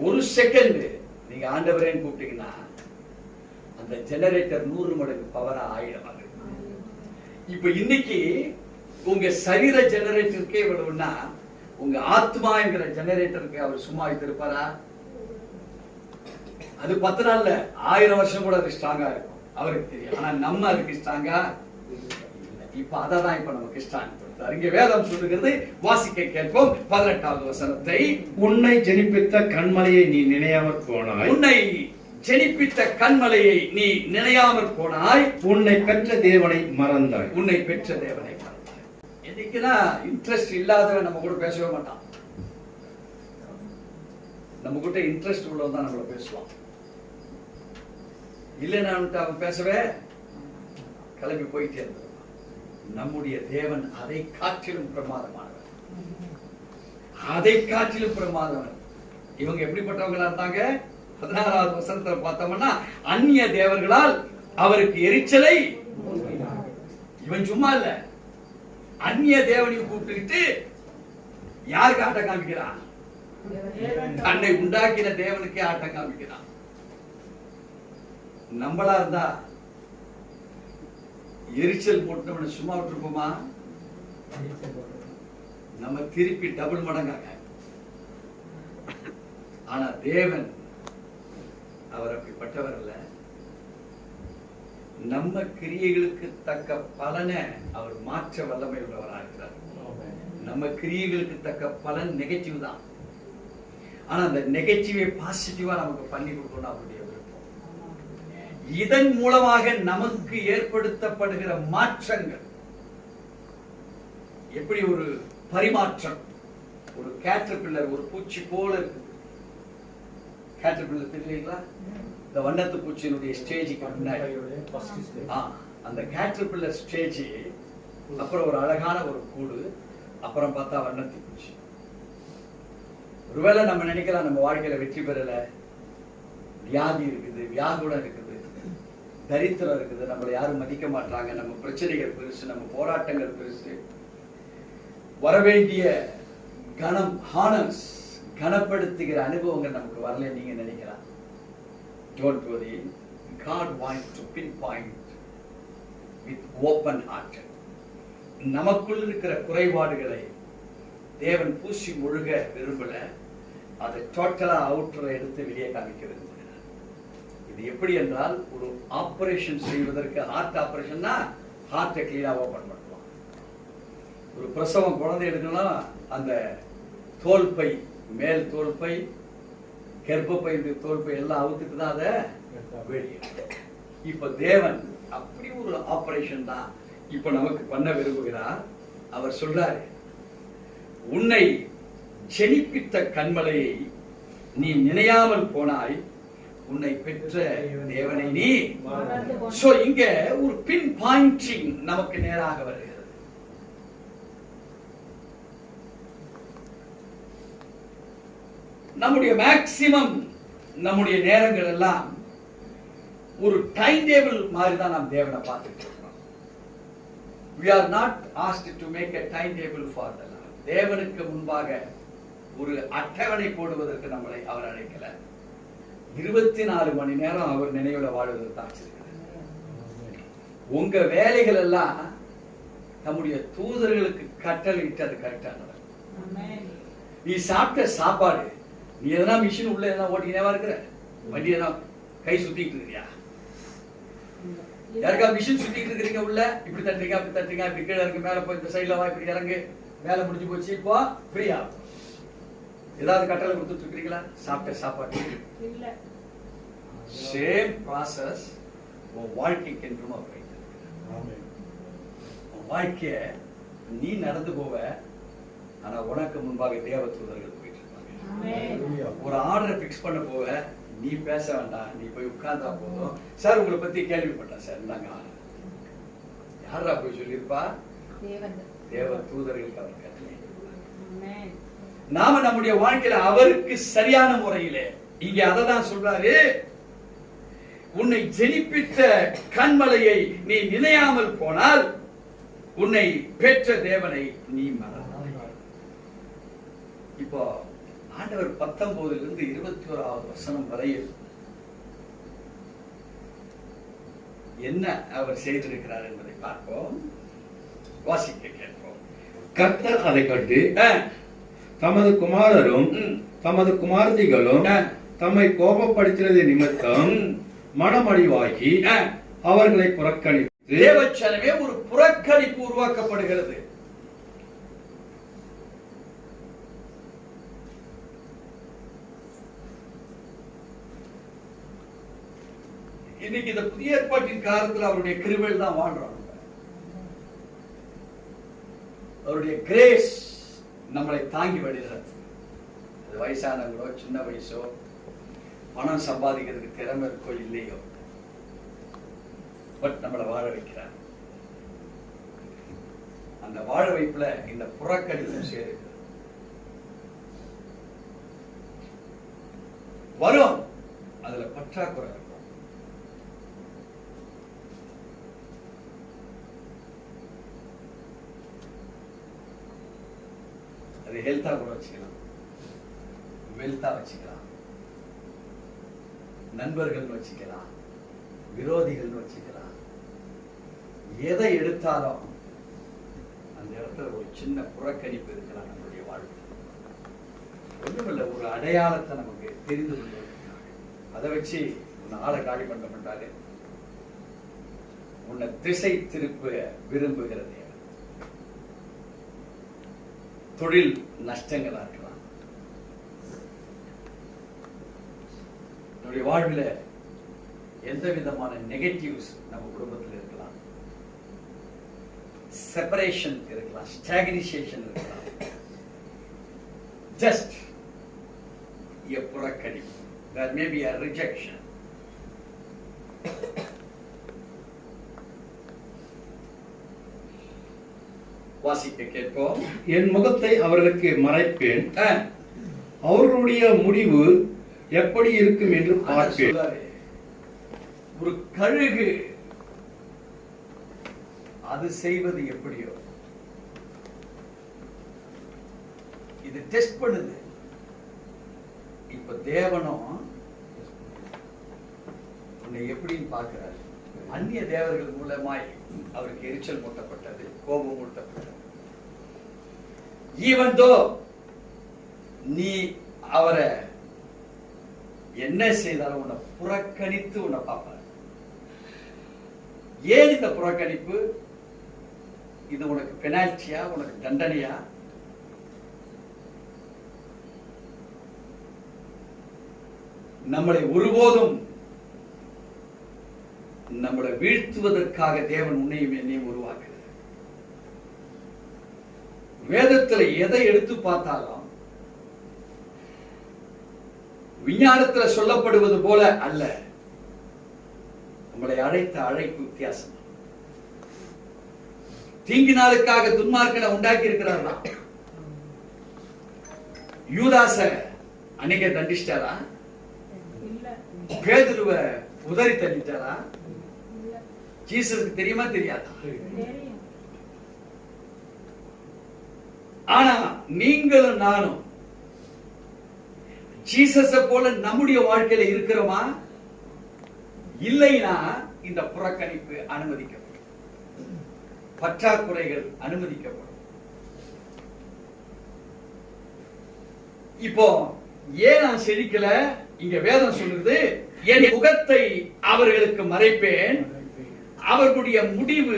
ஒரு செகண்ட் நீங்க ஆண்டவரேன்னு கூப்பிட்டீங்கன்னா அந்த ஜெனரேட்டர் 100 மடங்கு பவரா ஆயிடும். இப்ப இன்னைக்கு உங்க சரீர ஜெனரேட்டருக்கே இவ்வளவுன்னா, உங்க ஆத்மா என்கிற ஜெனரேட்டருக்கு அவர் சும்மா வைத்திருப்பாரா? அது 10 நாள்ல 1000 வருஷம் கூட அது ஸ்ட்ராங்கா இருக்கும், அவருக்கு தெரியும். ஆனா நம்ம அதுக்கு ஸ்ட்ராங்கா இல்ல. இப்ப அதான் இப்ப நமக்கு ஸ்ட்ராங் கொடுத்தார். இங்க வேதம் சொல்லுகிறது, வாசிக்க கேட்போம் 18வது வசனத்தை. உன்னை ஜெனிப்பித்த கன்மலையை நீ நினையாமற் போனாய். உன்னை ஜெனிப்பித்த கன்மலையை நீ நினையாமற் போனாய். உன்னை பெற்ற தேவனை மறந்தாய். உன்னை பெற்ற தேவனை மறந்தாய். என்னைக்குன்னா இன்ட்ரெஸ்ட் இல்லாதவன் நம்ம கூட பேசவே மாட்டான். நம்ம கிட்ட இன்ட்ரெஸ்ட் உள்ளவன் தான் நம்மள பேசுவான். இல்லைன்னா அவன் பேசவே கிளம்பி போயிட்டே இருந்திருப்பான். நம்முடைய தேவன் அதை காற்றிலும் பிரமாதமானவர், அதை காற்றிலும் பிரமாதவன். இவங்க எப்படிப்பட்டவங்களா இருந்தாங்க? 16வது வசனத்தை பார்த்தோம்னா, அந்நிய தேவர்களால் அவருக்கு எரிச்சலை. இவன் சும்மா இல்ல, அந்நிய தேவனையும் கூப்பிட்டுக்கிட்டு யாருக்கு ஆட்டம் காமிக்கிறான்? தன்னை உண்டாக்கின தேவனுக்கே ஆட்டம் காமிக்கிறான். நம்மளா இருந்தா எரிச்சல் போட்டவனை சும்மா விட்டுருப்போமா? நம்ம திருப்பி டபுள் மடங்காக. ஆனா தேவன் அவர் அப்படிப்பட்டவர் அல்ல. நம்ம கிரியைகளுக்கு தக்க பலனை அவர் மாற்ற வல்லமை உள்ளவராக இருக்கிறார். நம்ம கிரியைகளுக்கு தக்க பலன் நெகட்டிவ் தான். ஆனா அந்த நெகட்டிவை பாசிட்டிவா நமக்கு பண்ணி கொடுக்கணும் அவருடைய விருப்பம். இதன் மூலமாக நமக்கு ஏற்படுத்தப்படுகிற மாற்றங்கள் எப்படி ஒரு பரிமாற்றம். ஒரு கேட்டர்பில்லர் ஒரு பூச்சி போல இருக்குது. கேட்டர்பில்லர் தெரியலீங்களா? இந்த வண்ணத்து பூச்சியினுடைய ஸ்டேஜுக்கு முன்னாடி அந்த கேட்டர்பில்லர் ஸ்டேஜ், அப்புறம் ஒரு அழகான ஒரு கூடு, அப்புறம் பார்த்தா வண்ணத்தி பூச்சி. ஒருவேளை நம்ம நினைக்கலாம் நம்ம வாழ்க்கையில வெற்றி பெறல, வியாதி இருக்குது, வியாகுலம் இருக்குது, தரித்திரம் இருக்குது, நம்மளை யாரும் மதிக்க மாட்டாங்க, நம்ம பிரச்சனைகள் பெருசு, நம்ம போராட்டங்கள் பெருசு, வரவேண்டிய கணம் ஹானர்ஸ் கனப்படுத்துகிற அனுபவங்கள் நமக்கு வரல நீங்க நினைக்கலாம். Don't worry. God wants to pinpoint with open heart. நமக்குள் இருக்கிற குறைபாடுகளை தேவன் பூசி முழுக விரும்பல, அதை டோட்டலா அவுட்டரை எடுத்து வெளியே காமிக்க விரும்புகிறார். இது எப்படி என்றால், ஒரு ஆபரேஷன் செய்வதற்கு, ஹார்ட் ஆபரேஷன்னா ஹார்ட்டை கிளீனா ஓபன் பண்ணுவாங்க. ஒரு பிரசவம் குழந்தை எடுக்கணும்னா அந்த தோல்பை, மேல் தோல்பை, கர்ப்பப்பை, தோல்பை எல்லாம் அவுத்துட்டு தான் அதை வெளியே. இப்ப தேவன் அப்படி ஒரு ஆபரேஷன் தான் இப்ப நமக்கு பண்ண விரும்புகிறார். அவர் சொல்றாரு, உன்னை ஜெனிப்பித்த கன்மலையை நீ நினையாமல் போனாய், உன்னை பெற்ற தேவனை நீ. சோ இங்க ஒரு பின் பாயிண்டிங் நமக்கு நேராக வருகிறது. நம்முடைய மேக்சிமம் நம்முடைய நேரங்கள் எல்லாம் ஒரு டைம் டேபிள் மாதிரி தான் நாம் தேவனை பார்த்துட்டு இருக்கோம். We are not asked to make a timetable for the Lord. தேவனுக்கு முன்பாக ஒரு அட்டவணை போடுவதற்கு நம்மளை அவர் அழைக்கல. 24 மணி நேரம் அவர் நினைவுல வாழ்வதற்கு ஆச்சிருக்கிறார். உங்க வேலைகள் எல்லாம் நம்முடைய தூதர்களுக்கு கட்டளையிட்டு அது கரெக்டானது. நீ சாப்பிட்ட சாப்பாடு, நீ எதனா மிஷின் உள்ள எதனா ஓட்டிக்கினேவா இருக்கிற, வண்டி எதனா கை சுத்திட்டு இருக்கியா? யாருக்கா மிஷின் சுத்திட்டு இருக்கிறீங்க உள்ள, இப்படி தட்டுறீங்க, அப்படி தட்டுறீங்க, இப்படி கீழே இருக்கு, மேல போய் இந்த சைட்ல வா, இப்படி இறங்கு, வேலை முடிஞ்சு போச்சு, இப்போ ஃப்ரீயா. ஏதாவது கட்டளை கொடுத்துட்டு இருக்கிறீங்களா? சாப்பிட்ட சாப்பாடு இல்ல. சேம் ப்ராசஸ் உன் வாழ்க்கைக்கு என்றும் அவர் வைத்திருக்கிறார். உன் வாழ்க்கைய நீ நடந்து போவ, ஆனா உனக்கு முன்பாக தேவ தூதர்கள் போயிட்டு இருப்பாங்க. ஒரு ஆர்டரை பிக்ஸ் பண்ண போவ, நீ பேச வேண்டாம், நீ போய் உட்கார்ந்தா போதும். சார் உங்களை பத்தி கேள்விப்பட்டேன் சார், இந்தாங்க. யாரா போய் சொல்லியிருப்பா? தேவ தூதர்களுக்கு அவர் கட்டளை. நாம நம்முடைய வாழ்க்கையில அவருக்கு சரியான முறையிலே, இங்க அதை தான் சொல்றாரு, உன்னை ஜெனிப்பித்த கன்மலையை நீ நினையாமல் போனால் உன்னை பெற்ற தேவனை நீ மறந்தாய். இப்போ ஆண்டவர் 19 இருந்து 21 வசனம் வரையில் என்ன அவர் செய்திருக்கிறார் என்பதை பார்ப்போம், வாசிக்க கேட்போம். கர்த்தர் அதை கண்டு தமது குமாரரும் தமது குமாரத்திகளும் தம்மை கோபப்படுத்தினது நிமித்தம் மனமடிவாகி அவர்களை புறக்கணித்து, தேவச்சனமே ஒரு புறக்கணிப்பு உருவாக்கப்படுகிறது. இன்னைக்கு இந்த புதிய ஏற்பாட்டின் காலத்தில் அவருடைய கிருபையில் தான் வாழ்றோம். அவருடைய கிரேஸ் நம்மளை தாங்கி வருகிறது. அது வயசானவங்களோ சின்ன வயசோ, பணம் சம்பாதிக்கிறதுக்கு திறமை இருக்கோ இல்லையோ, பட் நம்மளை வாழ வைக்கிறார். அந்த வாழ வைப்புல இந்த புறக்கணிப்பும் சேரு வரும். அதுல பற்றாக்குறை இருக்கும். அது ஹெல்த்தா கூட வச்சுக்கலாம், வெல்த்தா வச்சுக்கலாம், நண்பர்கள் வச்சுக்கலாம், விரோதிகள் வச்சுக்கலாம். எதை எடுத்தாலும் அந்த இடத்துல ஒரு சின்ன புறக்கணிப்பு இருக்கலாம். நம்மளுடைய வாழ்க்கை ஒண்ணுமில்ல, ஒரு அடையாளத்தை நமக்கு தெரிந்து கொள்வதற்காக. அதை வச்சு உன்னை ஆளை காலி பண்ண மாட்டாரு, உன்னை திசை திருப்ப விரும்புகிறது. தொழில் நஷ்டங்களா இருக்கலாம், நம்முடைய வாழ்வில் எந்த விதமான நெகட்டிவ்ஸ் நம்ம குடும்பத்தில் இருக்கலாம், செப்பரேஷன் இருக்கலாம், ஸ்டாக்னிசேஷன் இருக்கலாம், ஜஸ்ட் a புறக்கணிப்பு, there may be a rejection. வாசிக்க கேட்போம். என் முகத்தை அவர்களுக்கு மறைப்பேன், அவர்களுடைய முடிவு எப்படி இருக்கும் என்று பார்ப்பேன். ஒரு கழுகு அது செய்வது எப்படியோ இது டெஸ்ட் பண்ணுது. இப்ப தேவனும் உன்னை எப்படின்னு பார்க்கிறார். அந்நிய தேவர்கள் மூலமாய் அவருக்கு எரிச்சல் மூட்டப்பட்டது, கோபம் மூட்டப்பட்டது. ஈவன் தோ நீ அவரை என்ன செய்தாலும் உன்னை புறக்கணித்து உன்னை பார்ப்பார். ஏன் இந்த புறக்கணிப்பு? இது உனக்கு பெனால்டியா, உனக்கு தண்டனையா? நம்மளை ஒருபோதும் நம்மளை வீழ்த்துவதற்காக தேவன் உன்னையும் என்னையும் உருவாக்குகிறார். வேதத்துல எதை எடுத்து பார்த்தாலும் விஞ்ஞானத்துல சொல்லப்படுவது போல அல்ல. நம்மளை அழைத்த அழைப்பு வித்தியாசம். தீங்கினாலுக்காக துன்மார்க்கனை உண்டாக்கி இருக்கிறாரா? யூதாச அன்னைக்கே தண்டிச்சிட்டாரா? பேதுருவ உதறி தள்ளிட்டாரா? ஜீசஸ்க்கு தெரியுமா தெரியாதா? ஆனா நீங்களும் நானும் ஜீசஸ போல நம்முடைய வாழ்க்கையில இருக்கிறோமா? இல்லைனா இந்த புறக்கணிப்பு அனுமதிக்கப்படும், பற்றாக்குறைகள் அனுமதிக்கப்படும். இப்போ ஏன் நான் செழிக்கல? இங்க வேதம் சொல்லுது, என் முகத்தை அவர்களுக்கு மறைப்பேன், அவர்களுடைய முடிவு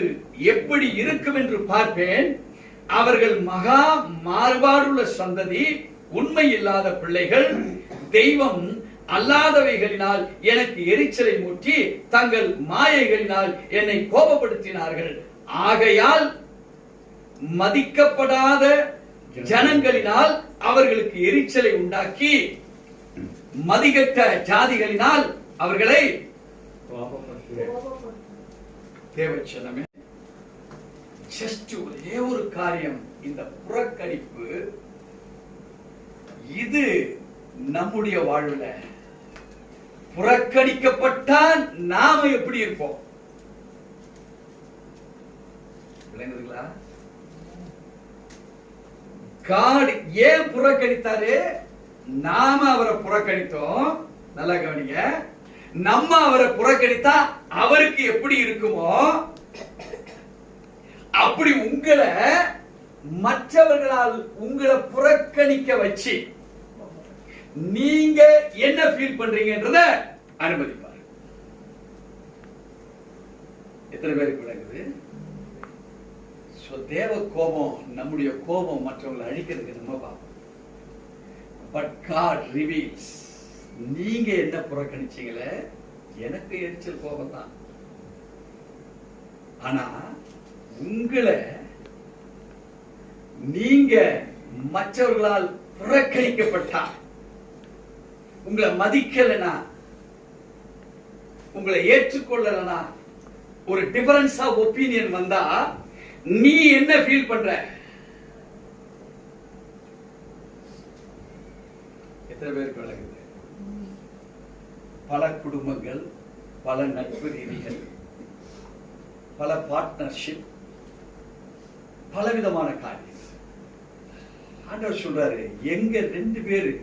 எப்படி இருக்கும் என்று பார்ப்பேன். அவர்கள் மகா மாறுபாடுள்ள சந்ததி, உண்மை இல்லாத பிள்ளைகள், தெய்வம் அல்லாதவைகளினால் எனக்கு எரிச்சலை மூட்டி தங்கள் மாயைகளினால் என்னை கோபப்படுத்தினார்கள். ஆகையால் மதிக்கப்படாத ஜனங்களினால் அவர்களுக்கு எரிச்சலை உண்டாக்கி மதிகட்ட ஜாதிகளினால் அவர்களை தேவச்சனமே. ஜஸ்ட் ஒரே ஒரு காரியம், இந்த புறக்கணிப்பு இது நம்முடைய வாழ்வுல புறக்கணிக்கப்பட்டால் நாம எப்படி இருப்போம்? விளங்குதுங்களா? காட் ஏன் புறக்கணித்தாரு? நாம அவரை புறக்கணித்தோம். நல்லா கவனிங்க. நம்ம அவரை புறக்கணித்தா அவருக்கு எப்படி இருக்குமோ அப்படி உங்களை மற்றவர்களால் உங்களை புறக்கணிக்க வச்சு நீங்க என்ன ஃபீல் பண்றீங்கன்றத அனுமதிப்பார். எத்தனை பேருக்கு விளங்குது? தேவ கோபம், நம்முடைய கோபம் மற்றவங்களை அழிக்கிறதுக்கு நம்ம பார்ப்போம். பட் காட் ரிவீல்ஸ், நீங்க என்ன புறக்கணிச்சீங்களே, எனக்கு எரிச்சல் கோபம் தான். ஆனா உங்களை நீங்க மற்றவர்களால் புறக்கணிக்கப்பட்டா, உங்களை மதிக்கலனா, உங்களை ஏற்றுக்கொள்ளலனா, ஒரு டிஃபரன்ஸ் ஆஃப் ஒப்பீனியன் வந்தா நீ என்ன ஃபீல் பண்ற? எத்தனை பேருக்கு விளங்குது? பல குடும்பங்கள், பல நட்பு ரீதிகள், பல பார்ட்னர்ஷிப், பலவிதமான காரியம். ஆண்டவர் சொல்றாரு, எங்க 2 பேரு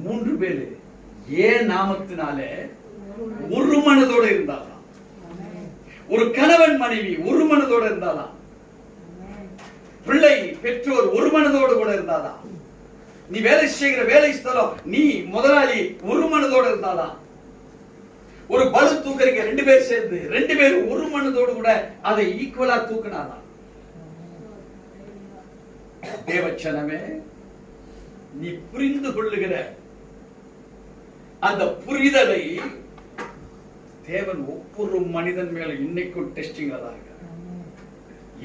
3 பேரு ஏன் நாமத்தினால ஒரு மனதோட இருந்தாலாம், ஒரு கணவன் மனைவி ஒரு மனதோட இருந்தாலாம், பிள்ளை பெற்றோர் ஒரு மனதோடு கூட இருந்தாலாம், நீ வேலை செய்கிற வேலை ஸ்தலம் நீ முதலாளி ஒரு மனதோட இருந்தாலாம், ஒரு பலு தூக்குறீங்க 2 பேர் சேர்ந்து 2 பேர் ஒரு மனதோடு கூட அதை ஈக்குவலா தூக்கினாலாம். தேவச்சனமே, நீ புரிந்து கொள்ளுகிற அந்த புரிதலை தேவன் ஒவ்வொரு மனிதன் மேல இன்னைக்கும் டெஸ்டிங் தான் இருக்காங்க.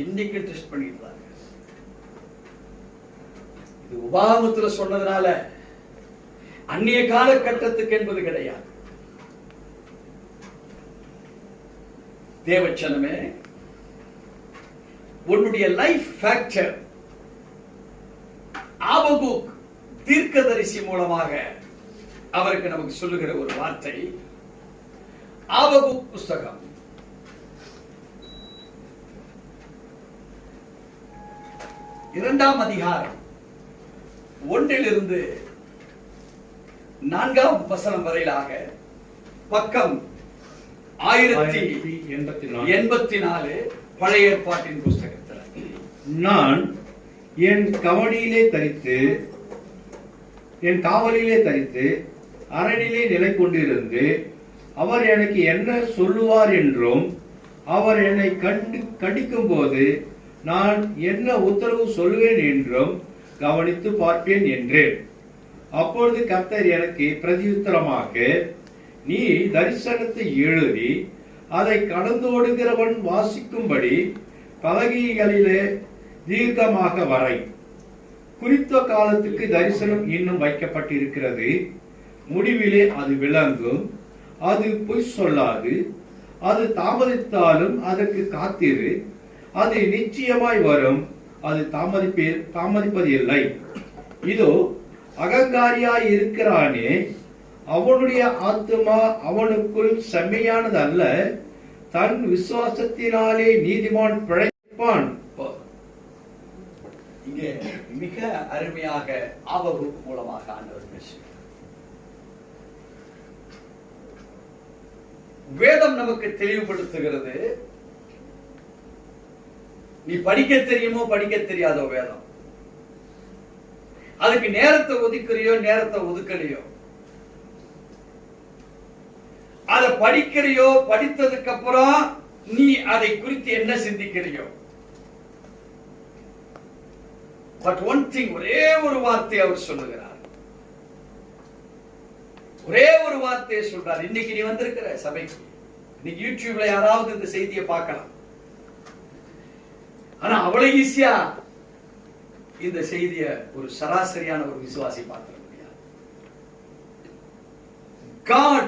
இன்னைக்கும் டெஸ்ட் பண்ணிட்டு தான் இருக்காங்க. இது உபாகமத்துல சொன்னதுனால அந்நிய காலகட்டத்துக்கு என்பது கிடையாது. தேவச்சனமே, உன்னுடைய லைஃப் ஃபேக்டர் ஆபகுக் தீர்க்கதரிசி மூலமாக அவருக்கு நமக்கு சொல்லுகிற ஒரு வார்த்தை. ஆபகுக் புஸ்தகம் 2ஆம் அதிகாரம் 1 4 வரையிலாக பக்கம் 1084 பழைய ஏற்பாட்டின் புஸ்தகத்தில், நான் என் காவலிலே தரித்து அரணிலே நிலை கொண்டிருந்து அவர் எனக்கு என்ன சொல்லுவார் என்றும் அவர் என்னை கண்டிக்கும் போது நான் என்ன உத்தரவு சொல்லுவேன் என்றும் கவனித்து பார்ப்பேன் என்றேன். அப்பொழுது கர்த்தர் எனக்கு பிரதியுத்தரமாக, நீ தரிசனத்தை எழுதி அதை கடந்தோடுகிறவன் வாசிக்கும்படி பலகைகளிலே தீர்க்கமாக வரை. குறித்த காலத்துக்கு தரிசனம் இன்னும் வைக்கப்பட்டிருக்கிறது. முடிவிலே அது விளங்கும். அது பொய் சொல்லாது. அது தாமதித்தாலும் அதற்கு காத்திரு. அது நிச்சயமாய் வரும். அது தாமதிப்பது இல்லை. இதோ அகங்காரியாய் இருக்கிறானே, அவனுடைய ஆத்துமா அவனுக்குள் செம்மையானது அல்ல. தன் விசுவாசத்தினாலே நீதிமான் பிழைப்பான். இங்கே மிக அருமையாக ஆபகுக் மூலமாக ஆண்டவர் பேசுகிறார். வேதம் நமக்கு தெளிவுபடுத்துகிறது. நீ படிக்க தெரியுமோ படிக்க தெரியாதோ வேதம், அதுக்கு நேரத்தை ஒதுக்குறியோ நேரத்தை ஒதுக்கலையோ, அதை படிக்கிறையோ படித்ததுக்கு அப்புறம் நீ அதை குறித்து என்ன சிந்திக்கிறையோ, பட் ஒன் திங், ஒரே ஒரு வார்த்தை அவர் சொல்லுகிறார். ஒரே ஒரு வார்த்தையை சொல்றார். இன்னைக்கு நீ வந்திருக்கிற சபைக்கு, இன்னைக்கு யூடியூப்ல யாராவது இந்த செய்தியை பார்க்கலாம். ஆனா அவ்வளவு ஈஸியா இந்த செய்தியை ஒரு சராசரியான ஒரு விசுவாசி பார்க்க முடியாது. God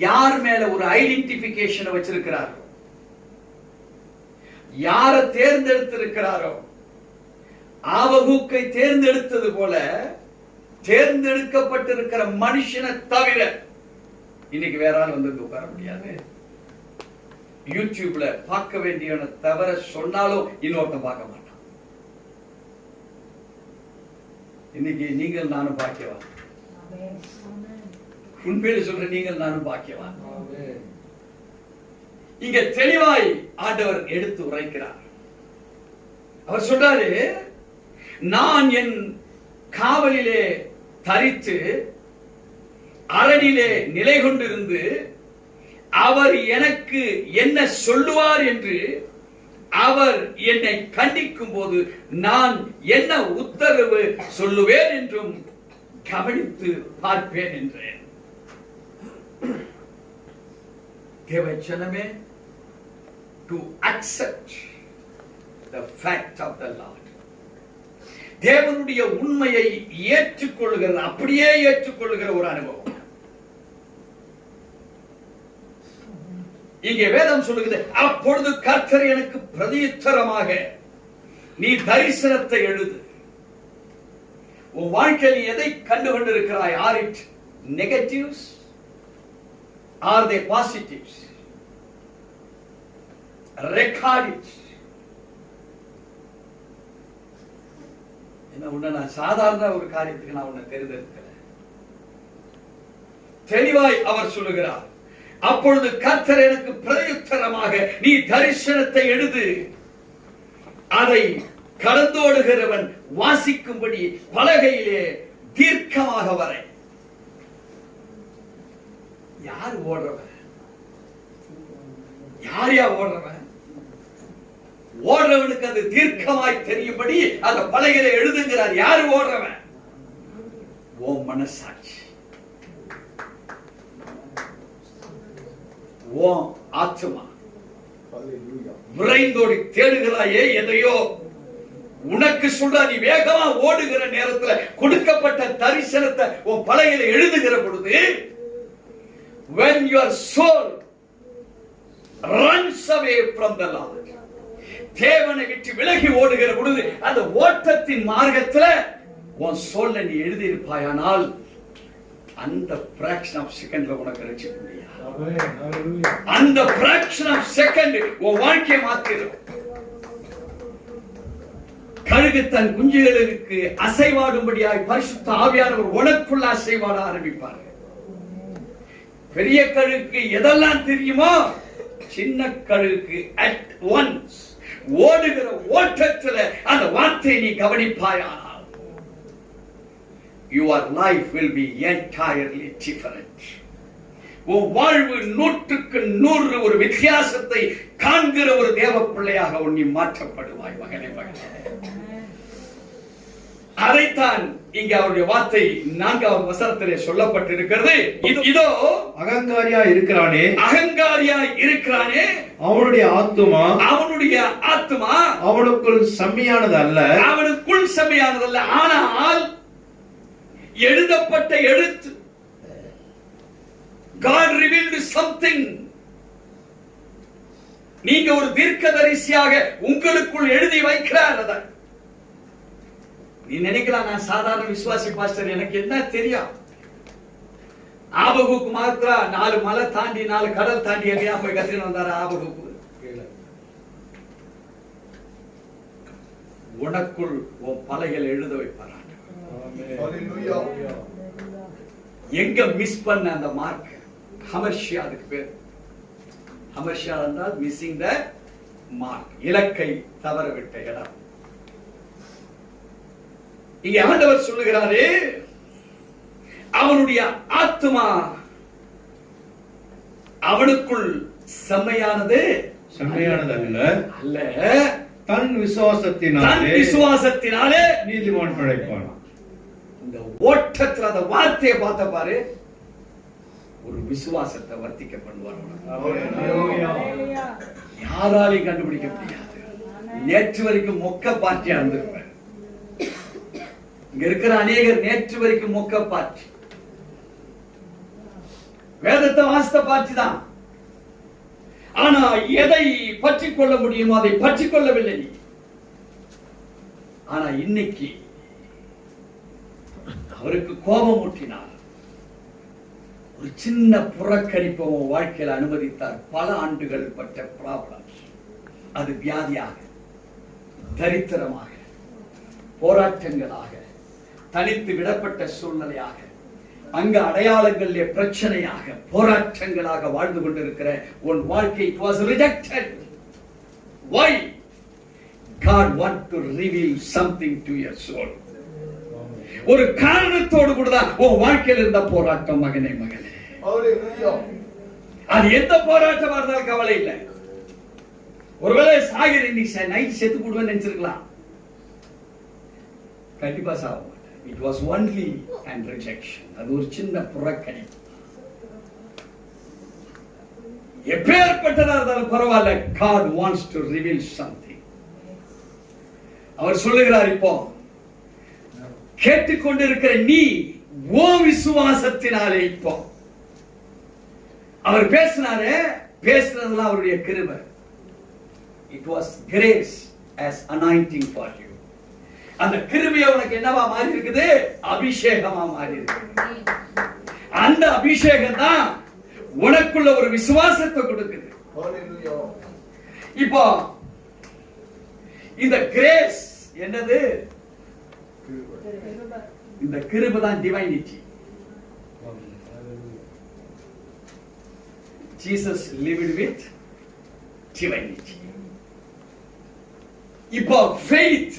யார் மேல ஒரு ஐடென்டிபிகேஷன் வச்சிருக்கிறாரோ, யாரை தேர்ந்தெடுத்திருக்கிறாரோ, ஆபகுக்கை தேர்ந்தெடுத்தது போல தேர்ந்தெடுக்கப்பட்டிருக்கிற மனுஷனை தவிர இன்னைக்கு வேற ஆள் வந்து உட்கார முடியாது. யூடியூப்ல பார்க்க வேண்டிய தவிர சொன்னாலும் இன்னொருத்தன் பார்க்க மாட்டான். இன்னைக்கு நீங்கள் நானும் பாக்கியவான். உண்மையில சொல்ற நீங்கள் நானும் பாக்கியவான். இங்க தெளிவாய் ஆண்டவர் எடுத்து உரைக்கிறார். அவர் சொல்றாரு, நான் என் காவலிலே தரித்து அரணிலே நிலை கொண்டிருந்து அவர் எனக்கு என்ன சொல்லுவார் என்று அவர் என்னை கண்டிக்கும் போது நான் என்ன உத்தரவு சொல்லுவேன் என்றும் கவனித்து பார்ப்பேன் என்றேன். தேவச்சனமே, to accept the fact of the Lord, தேவனுடைய உண்மையை ஏற்றுக்கொள்கிற, அப்படியே ஏற்றுக்கொள்கிற ஒரு அனுபவம். இங்கே வேதம் சொல்லுகிறது, அப்பொழுது கர்த்தர் எனக்கு பிரதியுத்தரமாக, நீ தரிசனத்தை எழுது. உன் வாழ்க்கையில் எதை கண்டு கொண்டிருக்கிறாய்? Are it negatives? Are they positives? Record it. என்ன உன்னை நான் சாதாரண ஒரு காரியத்துக்கு நான் உன்னை தேர்ந்தெடுக்கல. தெளிவாய் அவர் சொல்லுகிறார், அப்பொழுது கர்த்தர் எனக்கு பிரதியுத்தரமாக, நீ தரிசனத்தை எழுது, அதை கடந்தோடுகிறவன் வாசிக்கும்படி பலகையிலே தீர்க்கமாக வரை. யார் ஓடுறவன்? யாரையா ஓடுறவன்? ஓடுறவனுக்கு அது தீர்க்கமாய் தெரியும்படி அந்த பலகையிலே எழுதுகிறார். யாரு ஓடுறவன்? ஓ மனசாட்சி, ஓ ஆத்துமா. விரைந்தோடி தேடுகிறாயே எதையோ. உனக்கு சொல்ற, நீ வேகமா ஓடுகிற நேரத்துல கொடுக்கப்பட்ட தரிசனத்தை உன் பலகையில எழுதுகிற பொழுது, when your soul runs away from the Lord, தேவனை விட்டு விலகி ஓடுகிற பொழுது அந்த ஓட்டத்தின் மார்க்கத்துல உன் சொல்ல நீ எழுதியிருப்பாயானால் அந்த fraction of secondல உனக்கு ரட்சிக்க முடியாது. அந்த fraction of second உன் வாழ்க்கையை மாத்திரும். கழுகு தன் குஞ்சுகளுக்கு அசைவாடும்படியாய் பரிசுத்த ஆவியானவர் உனக்குள்ள அசைவாட ஆரம்பிப்பார். பெரிய கழுகுக்கு எதெல்லாம் தெரியுமோ சின்ன கழுகுக்கு at once ஓடுகிற ஓட்டத்தில் அந்த வார்த்தையை நீ கவனிப்பாயானால் your life will be entirely different. உன் வாழ்வு 100% ஒரு வித்தியாசத்தை காண்கிற ஒரு தேவ பிள்ளையாக நீ மாற்றப்படுவாய் மகனே மகனே. அதைத்தான் இங்க அவருடைய வார்த்தை 4வது வசனத்திலே சொல்லப்பட்டிருக்கிறது. இதோ அகங்காரியா இருக்கிறானே அவனுடைய ஆத்துமா அவனுக்குள் செம்மையானது அல்ல. ஆனால் எழுதப்பட்ட எழுத்து God revealed something. நீங்க ஒரு தீர்க்கதரிசியாக உங்களுக்குள் எழுதி வைக்கிறார். அத நீ நினைக்கலாம் நான் சாதாரண விசுவாசி பாஸ்டர், எனக்கு என்ன தெரியும். ஆபகுக்கு மாத்திரா 4 மலை தாண்டி 4 கடல் தாண்டி எங்கேயா போய் கத்தின்னு வந்தாரு ஆபகுக்கு. உனக்குள் உன் பலைகள் எழுத வைப்பார். எங்க மிஸ் பண்ண அந்த மார்க் ஹமர்ஷியா, அதுக்கு பேர் ஹமர்ஷியா என்றால் மிஸ்ஸிங் த மார்க், இலக்கை தவறவிட்ட இடம். இங்க ஆண்டவர் சொல்லுகிறாரு அவனுடைய ஆத்துமா அவனுக்குள் செம்மையானது அல்ல, தன் விசுவாசத்தினாலே நீதிமான் பிழைப்பான். இந்த ஓட்டத்தில் அந்த வார்த்தையை பார்த்த பாரு, ஒரு விசுவாசத்தை வர்த்திக்க பண்ணுவார். யாராலையும் கண்டுபிடிக்க முடியாது. நேற்று வரைக்கும் மொக்க பார்ட்டியா இருந்திருப்பார். இங்க இருக்கிற அநேகர் நேற்று வரைக்கும் மொக்க பார்ட்டி, வேதத்தை வாசித்த பார்ட்டி தான். ஆனா எதை பற்றி கொள்ள முடியுமோ அதை பற்றி கொள்ளவில்லை. ஆனா இன்னைக்கு அவருக்கு கோபம் ஊட்டினார். ஒரு சின்ன புறக்கணிப்பு வாழ்க்கையில் அனுமதித்தார். பல ஆண்டுகள் பட்ட ப்ராப்ளம், அது வியாதியாக, தரித்திரமாக, போராட்டங்களாக, தனித்து விடப்பட்ட சூழ்நிலையாக, அங்க அடையாளங்களிலே பிரச்சனையாக, போராட்டங்களாக வாழ்ந்து கொண்டிருக்கிற உன் வாழ்க்கை it was rejected. Why? God want to reveal something to your soul. ஒரு காரணத்தோடு கூட தான் உன் வாழ்க்கையில் இருந்த போராட்டம் மகனே மகனே. அது எந்த போராட்டமா இருந்தாலும் கவலை இல்லை. ஒருவேளை சாகிற இன்னைக்கு நைட் செத்து போடுவேன்னு நினைச்சிருக்கலாம், கண்டிப்பா சாக மாட்டேன். It was only an rejection. அது ஒரு சின்ன புறக்கணிப்பு. எப்பேற்பட்டதா இருந்தாலும் பரவாயில்ல, God wants to reveal something. அவர் சொல்லுகிறார், இப்போ கேட்டுக்கொண்டிருக்கிற நீ ஓ விசுவாசத்தினாலே, இப்போ அவர் பேசினதெல்லாம் அவருடைய கிருபை. It was grace as anointing for you. அந்த கிருபை உனக்கு என்னவா மாறி இருக்குது? அபிஷேகமா மாறி இருக்குது. அந்த அபிஷேகம் தான் உனக்குள்ள ஒரு விசுவாசத்தை கொடுக்குது. இப்போ இந்த கிரேஸ் என்னது? இந்த கிருபை தான் divinity. Jesus lived with divinity. இப்போ faith,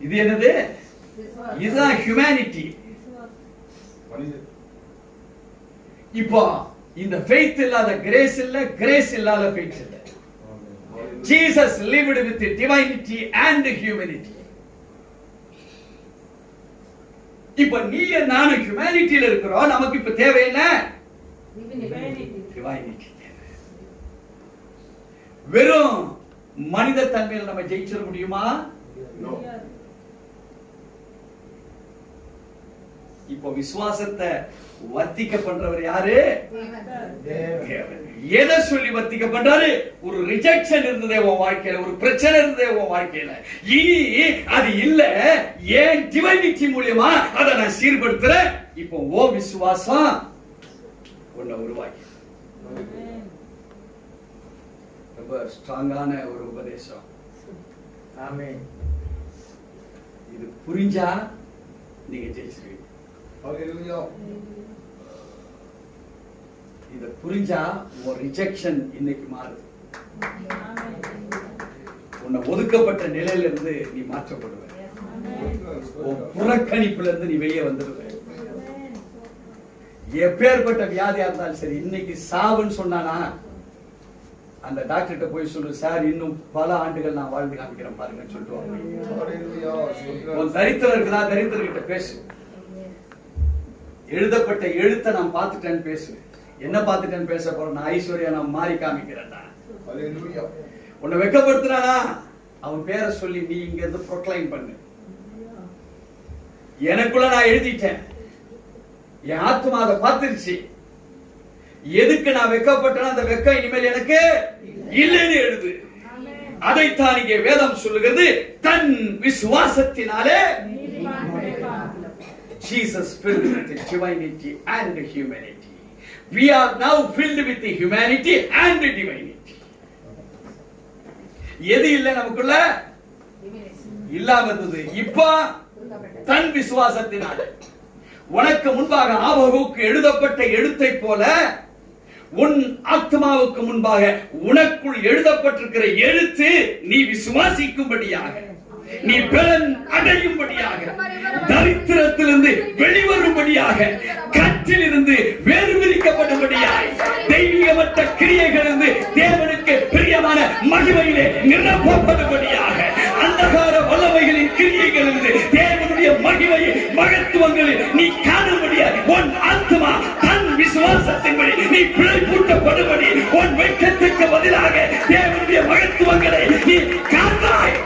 இது என்னது? இதுதான் humanity. இப்போ இந்த faith இல்லாத grace இல்ல, grace இல்லாத faith இல்ல. Jesus lived with divinity and humanity. இப்போ நீ நானும் ஹியூமனிட்டியில இருக்கிறோம். நமக்கு இப்ப தேவை என்ன? டிவைனிட்டி. வெறும் மனித தன்மையில் நம்ம ஜெயிச்சிட முடியுமா? இப்போ விசுவாசத்தை வர்த்திக்க பண்றவர் யாரு? தேவன். எதை சொல்லி வர்த்திக்க பண்றாரு? ஒரு ரிஜெக்ஷன் இருந்ததே உன் வாழ்க்கையில, ஒரு பிரச்சனை இருந்ததே உன் வாழ்க்கையில, இனி அது இல்ல, ஏன் டிவைனிட்டி மூலமா அதை நான் சீர்படுத்துறேன். இப்போ ஓ விசுவாசம் உன்னை உருவாக்கி. ரொம்ப ஸ்ட்ராங்கான ஒரு உபதேசம். ஆமென். இது புரிஞ்சா நீங்க ஜெயிச்சிருவீங்க. ஹalleluya. இத புரிஞ்சா உன் ரிஜெக்ஷன் இன்னைக்கு மாறுது. உன்னை ஒதுக்கப்பட்ட நிலையில இருந்து நீ மாற்றப்படுவ. உன் புறக்கணிப்புல இருந்து நீ வெளியே வந்துடுவ. எப்பேற்பட்ட வியாதியா இருந்தாலும் சரி, இன்னைக்கு சாவுன்னு சொன்னானா அந்த டாக்டர்கிட்ட போய் சொல்லு, சார் இன்னும் பல ஆண்டுகள் நான் வாழ்ந்து காமிக்கிறேன் பாருங்கன்னு சொல்லிட்டு உன் தரித்திரம் இருக்குதா, தரித்திரர்கிட்ட பேசு. எழுதப்பட்ட எழுத்தை நான் பார்த்துட்டேன்னு பேசு. என்ன பார்த்துட்டேன்னு பேச போறேன்? நான் ஐஸ்வர்யா நான் மாறி காமிக்கிறேன்டா. உன்னை வெக்கப்படுத்தினானா அவன் பேரை சொல்லி நீ இங்க இருந்து ப்ரொக்ளைம் பண்ணு. எனக்குள்ள நான் எழுதிட்டேன், என் ஆத்மா அதை பார்த்துருச்சு. எதுக்கு நான் வெக்கப்பட்டேன்? அந்த வெக்கம் இனிமேல் எனக்கு இல்லைன்னு எழுது. அதைத்தான் இங்கே வேதம் சொல்லுகிறது. தன் விசுவாசத்தினாலே Jesus filled with the divinity and the humanity. We are now filled with the humanity and the divinity. எது இல்ல நமக்குள்ள? இல்லாம இருந்தது. இப்ப தன் விசுவாசத்தினால உனக்கு முன்பாக ஆபகுக்கு எழுதப்பட்ட எழுத்தை போல உன் ஆத்மாவுக்கு முன்பாக உனக்குள் எழுதப்பட்டிருக்கிற எழுத்து நீ விசுவாசிக்கும்படியாக, நீ பலன் அடையும்படியாக, தரித்திரத்திலிருந்து வெளிவரும்படியாக, கற்றிலிருந்து வேறு விரிக்கப்படும்படியாக, தெய்வீகமற்ற கிரியைகளிலிருந்து தேவனுக்கு பிரியமான மகிமையிலே நிரப்பப்படும்படியாக, அந்தகார வல்லமைகளின் கிரியைகளிலிருந்து தேவனுடைய மகிமையை மகத்துவங்களில் நீ காணும்படியாக, உன் ஆத்மா தன் விசுவாசத்தின்படி நீ பிழைப்பூட்டப்படும்படி, உன் வெட்கத்துக்கு பதிலாக தேவனுடைய மகத்துவங்களை நீ காண்பாய்.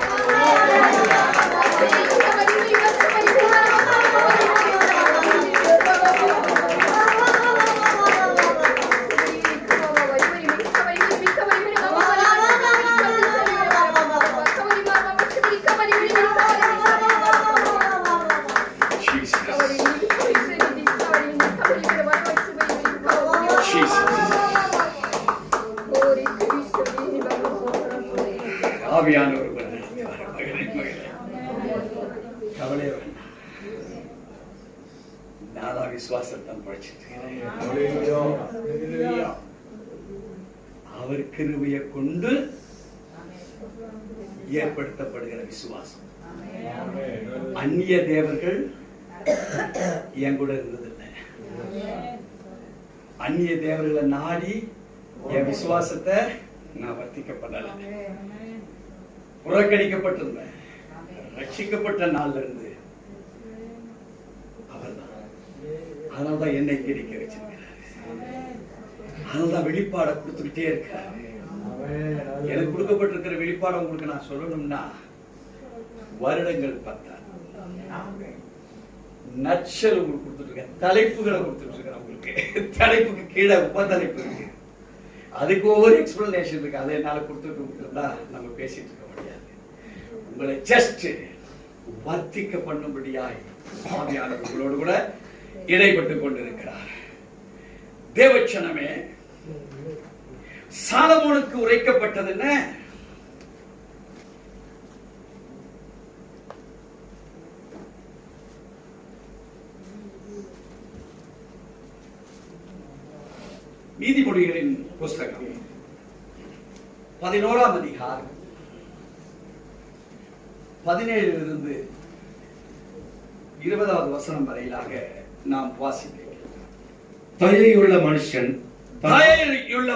அவர் கிருபையை கொண்டு ஏற்படுத்தப்படுகிற விசுவாசம். அந்நிய தேவர்கள் என் கூட இருந்ததில்லை. அந்நிய தேவர்களை நாடி என் விசுவாசத்தை நான் வர்த்திக்கப்படல. புறக்கணிக்கப்பட்டிருந்தேன். ரட்சிக்கப்பட்ட நாள்ல இருந்து அவர்தான். அதனால்தான் என்னை கிடைக்க வச்சிருக்கிறார். அதனால்தான் வெளிப்பாடை கொடுத்துக்கிட்டே இருக்கிறார். எனக்கு கொடுக்கப்பட்டிருக்கிற வெளிப்பாடை உங்களுக்கு நான் சொல்லணும்னா வருடங்கள் 10. நட்சல் உங்களுக்கு கொடுத்துருக்கேன், தலைப்புகளை கொடுத்துட்டு உங்களுக்கு. தலைப்புக்கு கீழே உபதலைப்பு இருக்கு, அதுக்கு ஒவ்வொரு எக்ஸ்பிளனேஷன் இருக்கு. அதை என்னால கொடுத்துட்டு இருந்தா நம்ம பேசிட்டு இருக்க முடியாது. உங்களை ஜஸ்ட் வர்த்திக்க பண்ணும்படியாய் ஆவியானவர் உங்களோடு கூட இடைப்பட்டு கொண்டிருக்கிறார். தேவச்சனமே, சாலமோனுக்கு உரைக்கப்பட்டது என்ன? நீதிமொழிகளின் புஸ்தகம் 11ஆம் அதிகாரம் 17 20வது வசனம் வரையிலாக நாம் வாசிப்போம். தயையுள்ள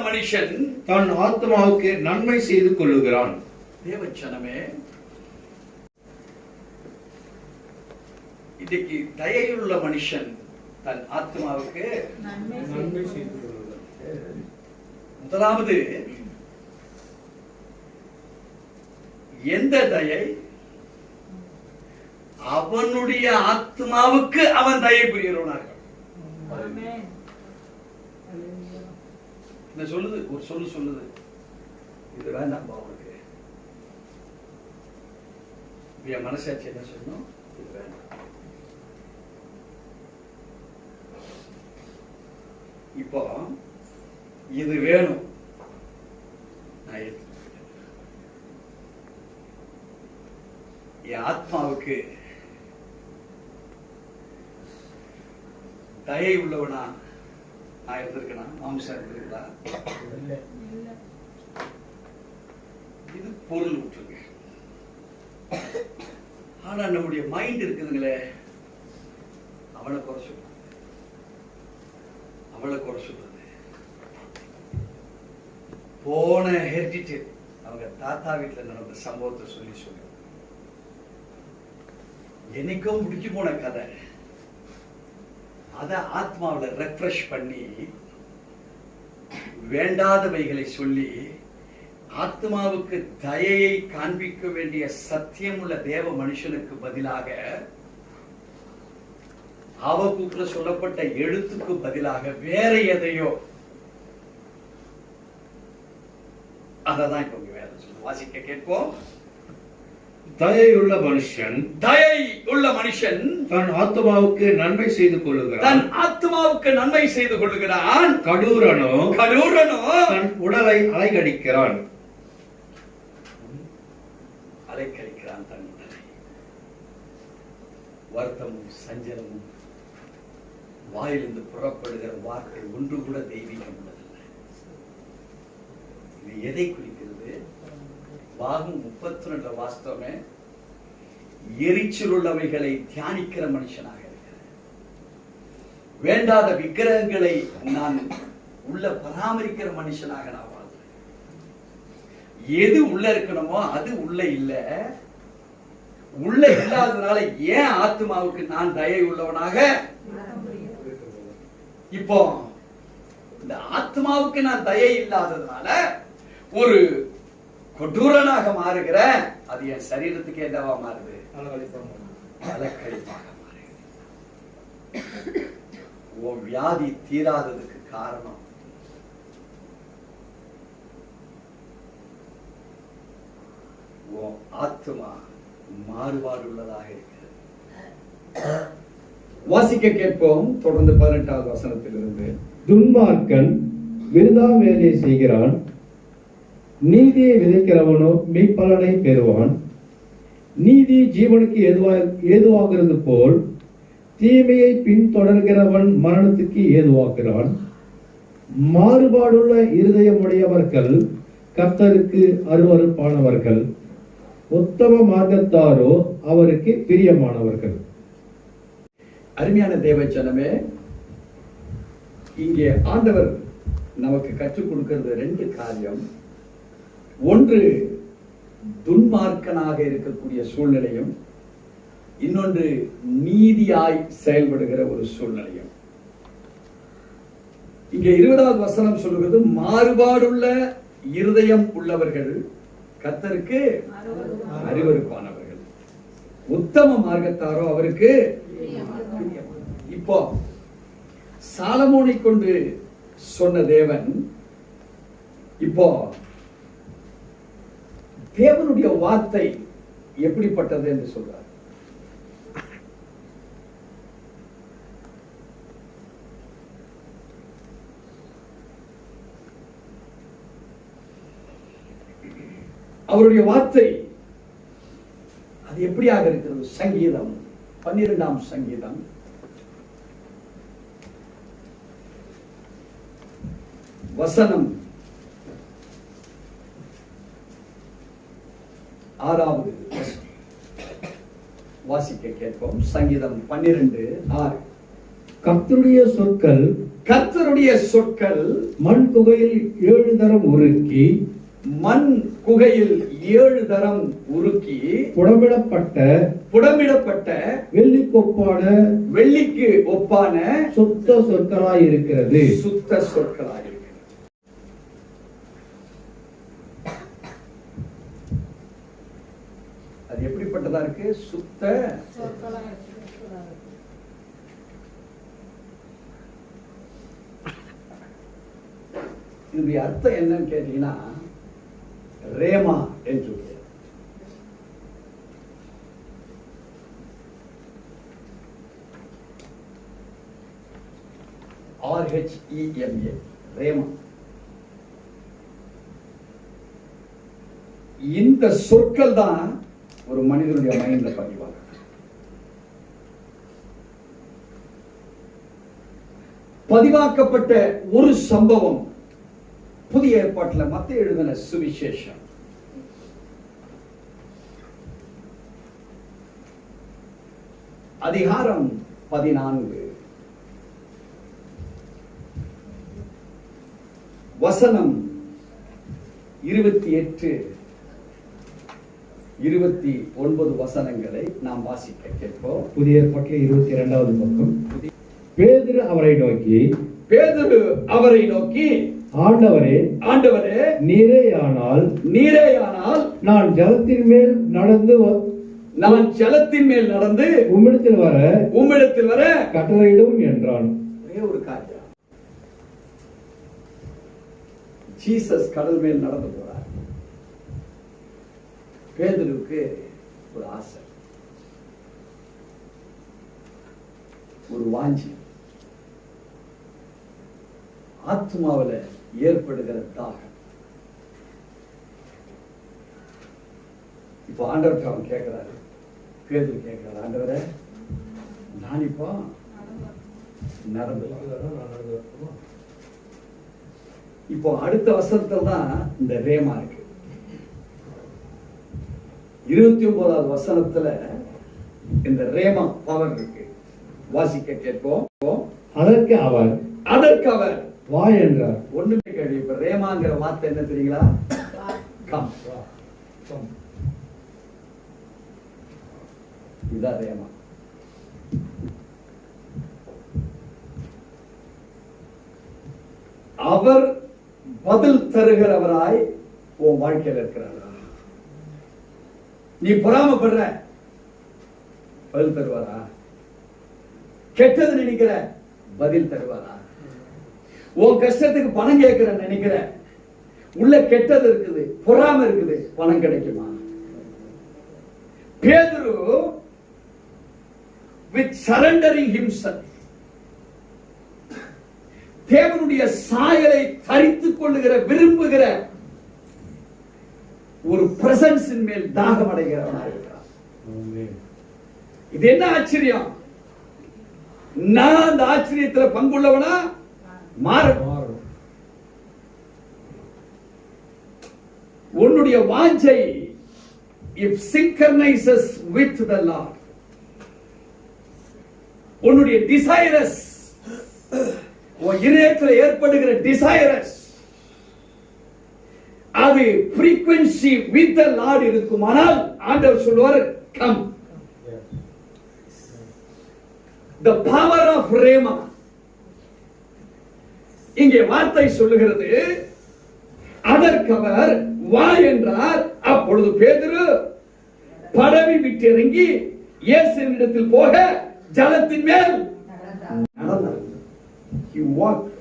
மனுஷன் தன் ஆத்மாவுக்கு நன்மை செய்து கொள்ளுகிறான். தேவச்சனமே, இன்னைக்கு தயையுள்ள மனுஷன் தன் ஆத்மாவுக்கு நன்மை செய்து கொள்ளுகிறான். முதலாவது, எந்த தயை? அவனுடைய ஆத்மாவுக்கு அவன் தயை புரிகிறவனாக. இந்த சொல்லுது, ஒரு சொல்லுது, இது வேண்டாம் அவனுக்கு. என் மனசாட்சி என்ன சொல்லணும்? இது வேண்டாம். இப்போ இது வேணும், நான் எடுத்துக்கிறேன். என் ஆத்மாவுக்கு தயை உள்ளவனா நான் இருந்திருக்கேனா? மாம்சம் இருந்திருக்கா? இது பொருள் விட்டுருங்க. ஆனா நம்முடைய மைண்ட் இருக்குதுங்களே, அவளை குறை சொல்றது, அவளை குறை சொல்றது. போன ஹெரிடிட்டி அவங்க தாத்தா வீட்டில் நடந்த சம்பவத்தை சொல்லி என்னைக்கும் முடிச்சு போன கதை, அதை ஆத்மாவில் ரெஃப்ரெஷ் பண்ணி வேண்டாதவைகளை சொல்லி ஆத்மாவுக்கு தயையை காண்பிக்க வேண்டிய சத்தியமுள்ள தேவ மனுஷனுக்கு பதிலாக ஆவக்கூக்குல சொல்லப்பட்ட எழுத்துக்கு பதிலாக வேற எதையோ, அததான் இப்ப வேற வாசிக்க கேட்போம். தயை உள்ள மனுஷன் தன் ஆத்மாவுக்கு நன்மை செய்து கொள்ளுகிறான். கடூரனோ தன் உடலை அலைக்கழிக்கிறான். தன் உடலை. வருத்தமும் சஞ்சலமும் வாயிலிருந்து புறப்படுகிற வார்த்தை ஒன்று கூட தெய்வீகம் உள்ளதில்லை. இது எதை குறிக்கிறது? பாகம் 32 வாஸ்தவமே எரிச்சல் உள்ளவைகளை தியானிக்கிற மனுஷனாக இருக்கிறேன். வேண்டாத விக்கிரகங்களை நான் உள்ள பராமரிக்கிற மனுஷனாக நான் வாழ்றேன். எது உள்ள இருக்கணுமோ அது உள்ள இல்ல. உள்ள இல்லாததுனால ஏன் ஆத்மாவுக்கு நான் தயை உள்ளவனாக? இப்போ இந்த ஆத்மாவுக்கு நான் தயை இல்லாததுனால ஒரு கொடூரனாக மாறுகிற, அது என் சரீரத்துக்கு என்னவா மாறுது? அலக்கழிப்பாக மாறுகிறது. உன் வியாதி தீராததுக்கு காரணம் உன் ஆத்மா மாறுபாடு உள்ளதாக இருக்கிறது. வாசிக்க கேட்போம் தொடர்ந்து 18வது வசனத்திலிருந்து. துன்மார்க்கன் விருதா வேலை செய்கிறான், நீதியை விதைக்கிறவனோ மெய்ப்பலனை பெறுவான். நீதி ஜீவனுக்கு ஏதுவாகிறது போல் தீமையை பின்தொடர்கிறவன் மரணத்துக்கு ஏதுவாகிறான். மாறுபாடுள்ள இருதயமுடையவர்கள் கர்த்தருக்கு அருவருப்பானவர்கள், உத்தம மார்க்கத்தாரோ அவருக்கு பிரியமானவர்கள். அருமையான தேவச்சனமே, இங்கே ஆண்டவர் நமக்கு கற்றுக் கொடுக்கிறது 2 காரியம். ஒன்று துன்மார்க்கனாக இருக்கக்கூடிய சூழ்நிலையும், இன்னொன்று நீதியாய் செயல்படுகிற ஒரு சூழ்நிலையும். இங்கே 20வது வசனம் சொல்லுகிறது, மாறுபாடுள்ள இருதயம் உள்ளவர்கள் கர்த்தருக்கு அருவருப்பானவர்கள், உத்தம மார்க்கத்தாரோ அவருக்கு. இப்போ சாலமோனை கொண்டு சொன்ன தேவன் இப்போ தேவனுடைய வார்த்தை எப்படிப்பட்டது என்று சொல்றார். அவருடைய வார்த்தை அது எப்படியாக இருக்கிறது? சங்கீதம் 12ஆம் சங்கீதம் வசனம் 6வது வாசிக்க கேட்போம். சங்கீதம் 12:6. கர்த்தருடைய சொற்கள் மண் குகையில் 7 தரம் உருக்கி புடமிடப்பட்ட வெள்ளிக்கு ஒப்பான சுத்த சொற்களாயிருக்கிறது. அது எப்படிப்பட்டதா இருக்கு? சுத்த. இதனுடைய அர்த்தம் என்னன்னு கேட்டீங்கன்னா ரேமா என்று RHEMA ரேமா. இந்த சொற்கள் தான் ஒரு மனிதனுடைய மைண்ட்ல பதிவாங்க. பதிவாக்கப்பட்ட ஒரு சம்பவம் புதிய ஏற்பாட்டில் மத்தேயு எழுதின சுவிசேஷம் அதிகாரம் 14 வசனம் 28 29 வசனங்களை நாம் வாசிக்க கேட்போம். புதிய ஏற்பாட்டில் 22வது பக்கம். பேதுரு அவரை நோக்கி ஆண்டவரே நீரேயானால் நான் ஜலத்தின் மேல் நடந்து உம்மிடத்தில் வர கட்டளையிடும் என்றான். ஒரே ஒரு காரியம், ஜீசஸ் கடல் மேல் நடந்து போறார். பேதுருவுக்கு ஒரு ஆசை, ஒரு வாஞ்சி, ஆத்மாவில ஏற்படுகிற தாகம். இப்போ ஆண்டவர்கிட்ட அவன் கேட்கிறாரு, பேதுரு கேட்கிறாரு, ஆண்டவரே நான் இப்போ நடந்து. இப்போ அடுத்த வசனத்துல தான் இந்த ரேமா இருக்கு. 29வது வசனத்துல இந்த ரேமா பவர் இருக்கு. வாசிக்க கேட்போம். அதற்கு அவர் வா என்றார். ஒண்ணுமே கேள்வி. இப்ப ரேமாங்கிற வார்த்தை என்ன தெரியுங்களா? கம். இதுதான் ரேமா. அவர் பதில் தருகிறவராய் உன் வாழ்க்கையில் இருக்கிறாரா? நீ பொறாமப்படுற, பதில் தருவாரா? கெட்டது நினைக்கிற, பதில் தருவாரா? உன் கஷ்டத்துக்கு பணம் கேட்கிற நினைக்கிற, உள்ள கெட்டது இருக்குது, பொறாம இருக்குது, பணம் கிடைக்குமா? பேதுரு with surrendering himself, தேவனுடைய சாயலை தரித்துக் கொள்ளுகிற, விரும்புகிற ஒரு பிரசன்ஸின் மேல் தாகம் அடைகிறவனாக இருக்கிறான். இது என்ன ஆச்சரியம்! நான் அந்த ஆச்சரியத்தில் பங்குள்ளவனா மாறும். உன்னுடைய வாஞ்சை if synchronizes with the Lord, உன்னுடைய desirous, உன் இதயத்தில் ஏற்படுகிற desirous, அது frequency with the Lord இருக்குமானால் ஆண்டவர் சொல்வார் come. The power of Rema. இங்கே வார்த்தை சொல்லுகிறது, அதற்கவர் வா என்றார். அப்பொழுது பேதுரு படவை விட்டு இறங்கி இயேசுவினிடத்தில் போக ஜலத்தின் மேல் நடந்தார். He walked.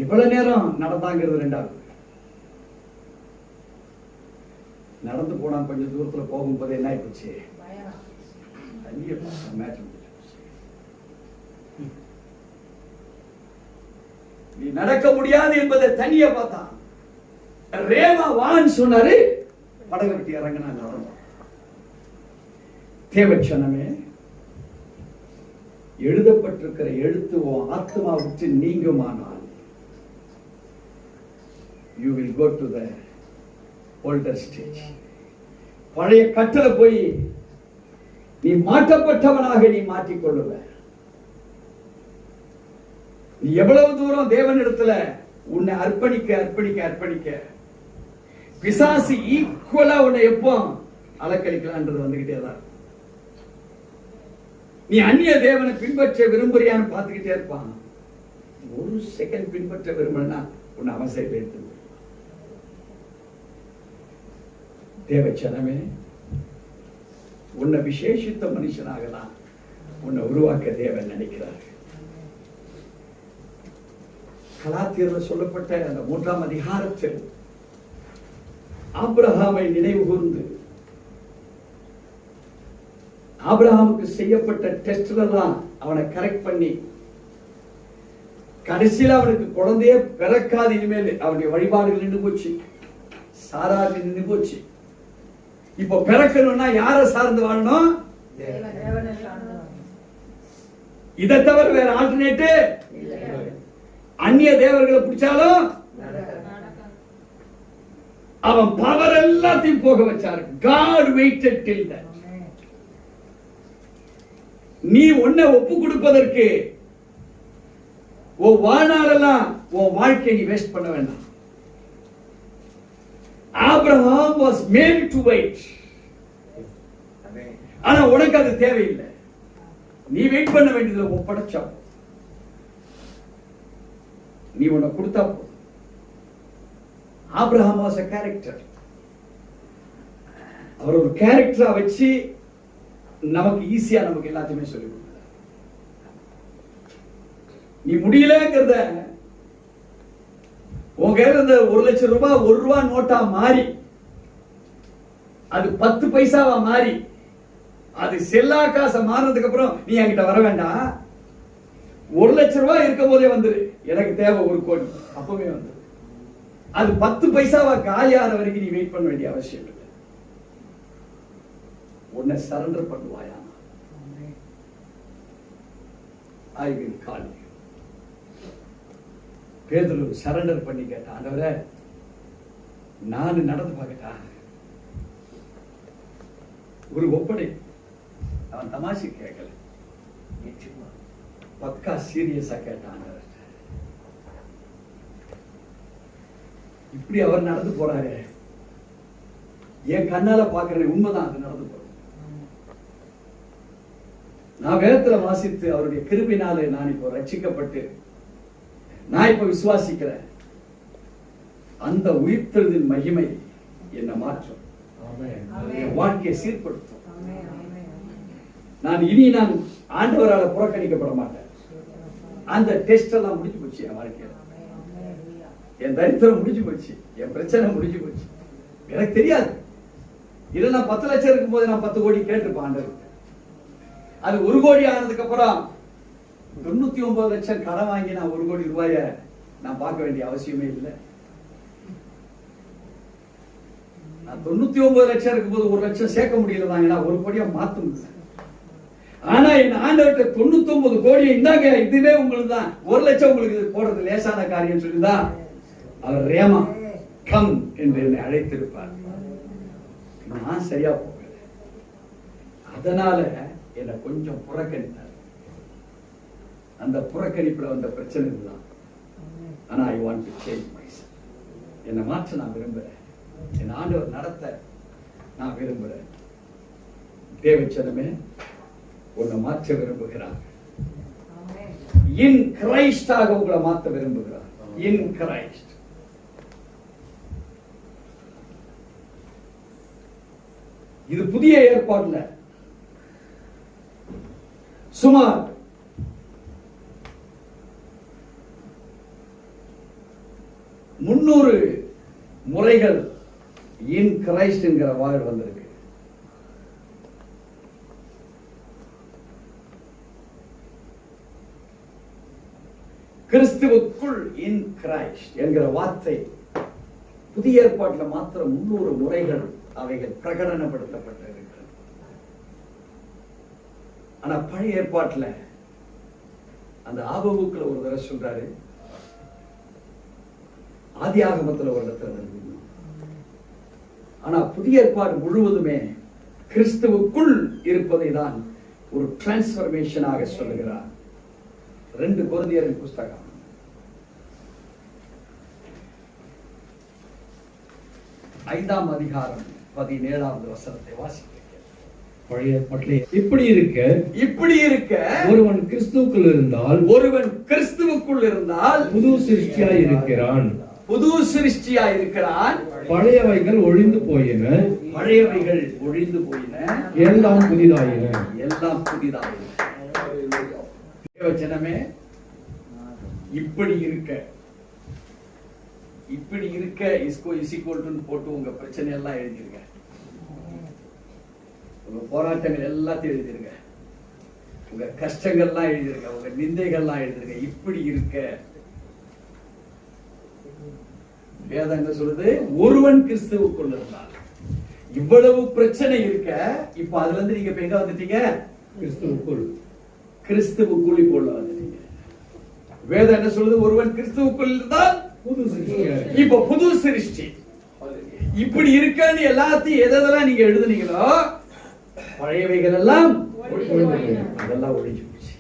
எவ்வளவு நேரம் நடந்தாங்கிறது ரெண்டாவது. நடந்து போனா கொஞ்சம் தூரத்துல போகும்போது என்ன ஆயிடுச்சு? நீ நடக்க முடியாது என்பதை தனிய பார்த்தான். ரேமா வான்னு சொன்னாரு, படகு விட்டு இறங்கினா நடந்தோம். தேவச்சனமே, எழுதப்பட்டிருக்கிற எழுத்து உன் ஆத்மா விட்டு நீங்குமானால் you will go to the older stage. பழைய கட்டளை போய் நீ மாற்றப்பட்டவனாக நீ மாற்றிக்கொள்ளுவ. நீ எவ்வளவு தூரம் தேவனிடத்துல உன்னை அர்ப்பணிக்க பிசாசு ஈக்குவலா உன்னை எப்போ அலக்கழிக்கலான்றது வந்துகிட்டே தான். நீ அந்நிய தேவனை பின்பற்ற விரும்புறியான்னு பார்த்துக்கிட்டே இருப்பான். ஒரு செகண்ட் பின்பற்ற விரும்புனா உன்னை அவன் சைட்ல எடுத்து தேவச்சனமே, உன்னை விசேஷித்த மனுஷனாகலாம் உன்னை உருவாக்க தேவன் நினைக்கிறார். கலாத்தியர்ல சொல்லப்பட்ட அந்த 3ஆம் அதிகாரத்தில் ஆபிரகாமை நினைவு கூர்ந்து ஆபிரகாமுக்கு செய்யப்பட்ட டெஸ்ட்ல எல்லாம் அவனை கரெக்ட் பண்ணி கடைசியில் அவனுக்கு குழந்தையே பிறக்காது, இனிமேல் அவனுடைய வழிபாடுகள் நின்று போச்சு, சாராது நின்று போச்சு. இப்ப பிறக்கணும்னா யாரை சார்ந்து வாழணும்? இதை தவிர வேற ஆல்டர்னேட்டு அந்நிய தேவர்களை பிடிச்சாலும் அவன் பவர் எல்லாத்தையும் போக வச்சார். God waited till that. நீ உன்னை ஒப்பு கொடுப்பதற்கு உன் வாழ்நாளெல்லாம் உன் வாழ்க்கையை நீ வேஸ்ட் பண்ண வேண்டாம். Abraham was made to wait. ஆனா உனக்கு அது தேவையில்லை. நீ வெயிட் பண்ண வேண்டியதுல ஒப்படைச்சா நீ உன்னை கொடுத்தா போதும். Abraham was a character. அவர் ஒரு கேரக்டரா வச்சு நமக்கு ஈஸியா நமக்கு எல்லாத்தையுமே சொல்லி கொடுத்தார். நீ முடியலங்கிறத உங்க இருந்த 1 லட்சம் ரூபாய் 1 ரூபா நோட்டா மாறி அது 10 பைசாவா மாறி அது செல்லா காசை மாறினதுக்கு அப்புறம் நீ என்கிட்ட வர வேண்டாம். 1 லட்சம் ரூபாய் இருக்கும் போதே வந்துரு, எனக்கு தேவை 1 கோடி, அப்பவே வந்துரு. அது 10 பைசாவா காலியாற வரைக்கும் நீ வெயிட் பண்ண வேண்டிய அவசியம் இல்லை. உன்னை சரண்டர் பண்ணுவாயா? I will call you. பேதுரு சரண்டர் பண்ணி கேட்டான், ஆண்டவரே நான் நடந்து பார்க்கட்டா? ஒரு ஒப்படை. அவன் தமாஷி கேட்கல, பக்கா சீரியஸா கேட்டான். இப்படி அவர் நடந்து போறாரு, என் கண்ணால பாக்குறேன், உண்மைதான் அது நடந்து போற. நான் வேதத்துல வாசித்து அவருடைய கிருபையினாலே நான் இப்போ ரட்சிக்கப்பட்டு நான் இப்ப விசுவாசிக்கிறேன். அந்த உயிர்த்தெழுதின் மகிமை என்னை மாற்றும், என் வாழ்க்கையை சீர்படுத்தும். நான் ஆண்டவரால் புறக்கணிக்கப்பட மாட்டேன். அந்த டெஸ்ட் எல்லாம் முடிஞ்சு போச்சு என் வாழ்க்கையில. என் தரித்திரம் முடிஞ்சு போச்சு, என் பிரச்சனை முடிஞ்சு போச்சு. எனக்கு தெரியாது, இதுல நான் 10 லட்சம் இருக்கும் போது நான் 10 கோடி கேட்டிருப்பேன் ஆண்டவருக்கு. அது 1 கோடி ஆனதுக்கு அப்புறம் 99 லட்சம் கடன் வாங்கி நான் 1 கோடி ரூபாய நான் பார்க்க வேண்டிய அவசியமே இல்லை. நான் 99 லட்சம் இருக்கும்போது 1 லட்சம் சேர்க்க முடியல தான், ஏன்னா 1 கோடியா மாத்த முடியல. ஆனா என் ஆண்டவர்கிட்ட 99 கோடியை இந்தாங்க, இதுவே உங்களுக்கு தான், 1 லட்சம் உங்களுக்கு போடுறது லேசான காரியம் சொல்லிதான் அவர் ரேமா கம் என்று என்னை அழைத்திருப்பார். நான் சரியா போகல, அதனால என்னை கொஞ்சம் புறக்கணித்தார். அந்த புறக்கணிப்புல வந்த பிரச்சனை இதுதான். ஆனா I want to change myself. என்னை மாற்ற நான் விரும்புறேன், என் ஆண்டவர் நடத்த நான் விரும்புறேன். தேவச்சனமே, உன்னை மாற்ற விரும்புகிறார். இன் கிரைஸ்டாக உங்களை மாற்ற விரும்புகிறார். In Christ. இது புதிய ஏற்பாடுல சுமார் 300 முறைகள் இன் கிரைஸ்ட் என்கிற வாழ் வந்திருக்கு. கிறிஸ்துவுக்குள் இன் கிரைஸ்ட் என்கிற வார்த்தை புதிய ஏற்பாட்டில் மாத்திரம் 300 முறைகள் அவைகள் பிரகடனப்படுத்தப்பட்டிருக்கிறது. ஆனா பழைய ஏற்பாட்டில் அந்த ஆபகுக்குள்ள ஒரு தடவை சொல்றாரு, ஆதி ஆகமத்தில் ஒரு இடத்துல. ஆனா புதிய ஏற்பாடு முழுவதுமே கிறிஸ்துவுக்குள் இருப்பதை தான் ஒரு டிரான்ஸ்பர்மேஷனாக சொல்லுகிறார். 2 கொரிந்தியரின் புஸ்தகம் 5ஆம் அதிகாரம் 17வது வசனத்தை வாசிக்கிறேன். பழைய ஏற்பாட்டிலே இப்படி இருக்க ஒருவன் கிறிஸ்துவுக்குள் இருந்தால் புது சிருஷ்டியாய் இருக்கிறான். பழையவைகள் ஒழிந்து பழையவைகள் ஒழிந்து போயின, எல்லாம் புதிதாயின. எல்லாம் புதிதாயின. தேவஜனமே, இப்படி இருக்க இஸ்கோல்ட்டுன்னு போட்டு உங்க பிரச்சனை எல்லாம் எழுதிருங்க, உங்க போராட்டங்கள் எல்லாத்தையும் எழுதிருங்க, உங்க கஷ்டங்கள்லாம் எழுதிருங்க, உங்க நிந்தைகள்லாம் எழுதிருங்க. இப்படி இருக்க வேதம் என்ன சொல்லுது? ஒருவன் கிறிஸ்துவுக்குள் இருந்தால். இவ்வளவு பிரச்சனை இருக்க, இப்ப அதுல இருந்து நீங்க எங்க வந்துட்டீங்க? கிறிஸ்துவுக்குள் இப்போ வந்துட்டீங்க. வேதம் என்ன சொல்லுது? ஒருவன் கிறிஸ்துவுக்குள் இருந்தால் இப்ப புது சிருஷ்டி. இப்படி இருக்கன்னு எல்லாத்தையும் எதெல்லாம் நீங்க எழுதுனீங்களோ பழையவைகள் எல்லாம் அதெல்லாம் ஒழிஞ்சு போச்சு.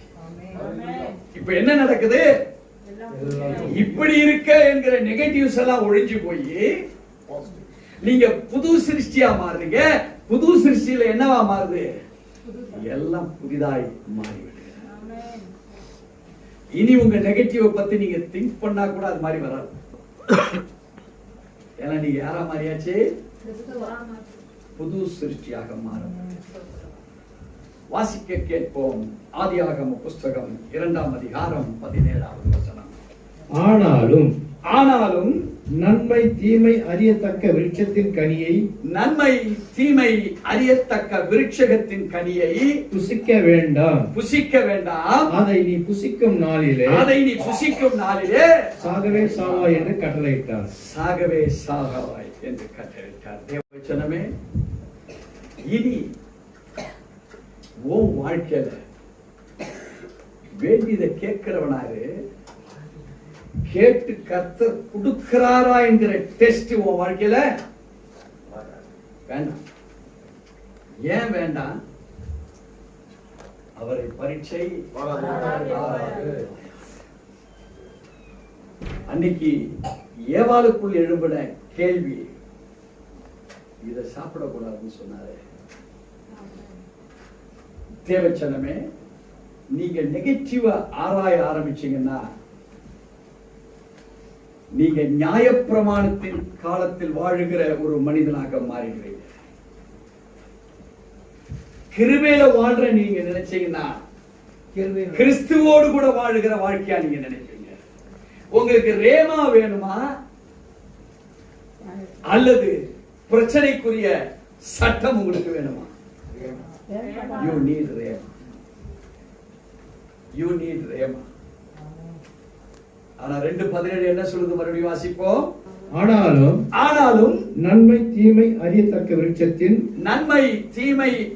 இப்ப என்ன நடக்குது? இப்படி இருக்க என்கிற நெகட்டிவ்ஸ் எல்லாம் ஒழிஞ்சு போய் நீங்க புது சிருஷ்டியா மாறுறீங்க. புது சிருஷ்டியில என்னவா மாறுது? எல்லாம் புதிதாய் மாறிவிடுது. இனி உங்க நெகட்டிவ் பத்தி நீங்க திங்க் பண்ணா கூட அது மாதிரி வராது. ஏன்னா நீங்க யாரா மாறியாச்சு? புது சிருஷ்டியாக மாறும். வாசிக்க கேட்போம். ஆதியாகம புஸ்தகம் 2ஆம் அதிகாரம் 17வது வசனம். ஆனாலும் நன்மை தீமை அறியத்தக்க விருட்சத்தின் கனியை, நன்மை தீமை அறியத்தக்க விருட்சகத்தின் கனியை புசிக்க வேண்டாம், அதை நீ புசிக்கும் நாளிலே சாகவே சாவாய் என்று கட்டளையிட்டார். சாகவே சாகவாய் என்று கட்டளையிட்டார். தேவவசனமே, இனி உன் வாழ்க்கையில வேண்டியதை கேட்கிறவனாரு, கேட்டு கர்த்தர் கொடுக்கிறாரா என்கிற டெஸ்ட் உன் வாழ்க்கையில வேண்டாம். ஏன் வேண்டாம்? அவரை பரீட்சை அன்னைக்கு ஏவாளுக்குள் எழும்பின கேள்வி, இதை சாப்பிடக்கூடாதுன்னு சொன்னாரு. தேவச்சனமே, நீங்க நெகட்டிவா ஆராய ஆரம்பிச்சீங்கன்னா நீங்க நியாயப்பிரமாணத்தின் காலத்தில் வாழுகிற ஒரு மனிதனாக மாறிடுவீங்க. கிருபையில வாழ்ற நீங்க நினைச்சீங்கன்னா கிறிஸ்துவோடு கூட வாழுகிற வாழ்க்கையா நீங்க நினைப்பீங்க. உங்களுக்கு ரேமா வேணுமா அல்லது பிரச்சனைக்குரிய சட்டம் உங்களுக்கு வேணுமா? You need rema. You need rema. ஆனா 2:17 என்ன சொல்லுது? மறுபடியும் வாசிப்போம். ஆனாலும் நன்மை தீமை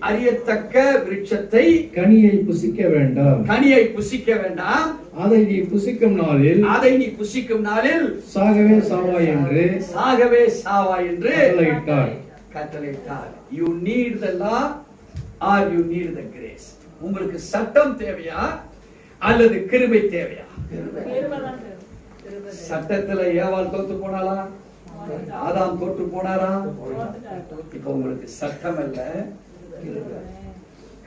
அறியத்தக்க விருட்சத்தை கனியை புசிக்க வேண்டாம், அதை நீ புசிக்கும் நாளில் சாகவே சாவாய் என்று கட்டளையிட்டார். You need the law or you need the grace. உங்களுக்கு சட்டம் தேவையா அல்லது கிருபை தேவையா? சட்டத்துல ஏவாள் தோத்து போனாலா? ஆதாம் தோற்று போனாரா? இப்ப உங்களுக்கு சட்டம் அல்ல,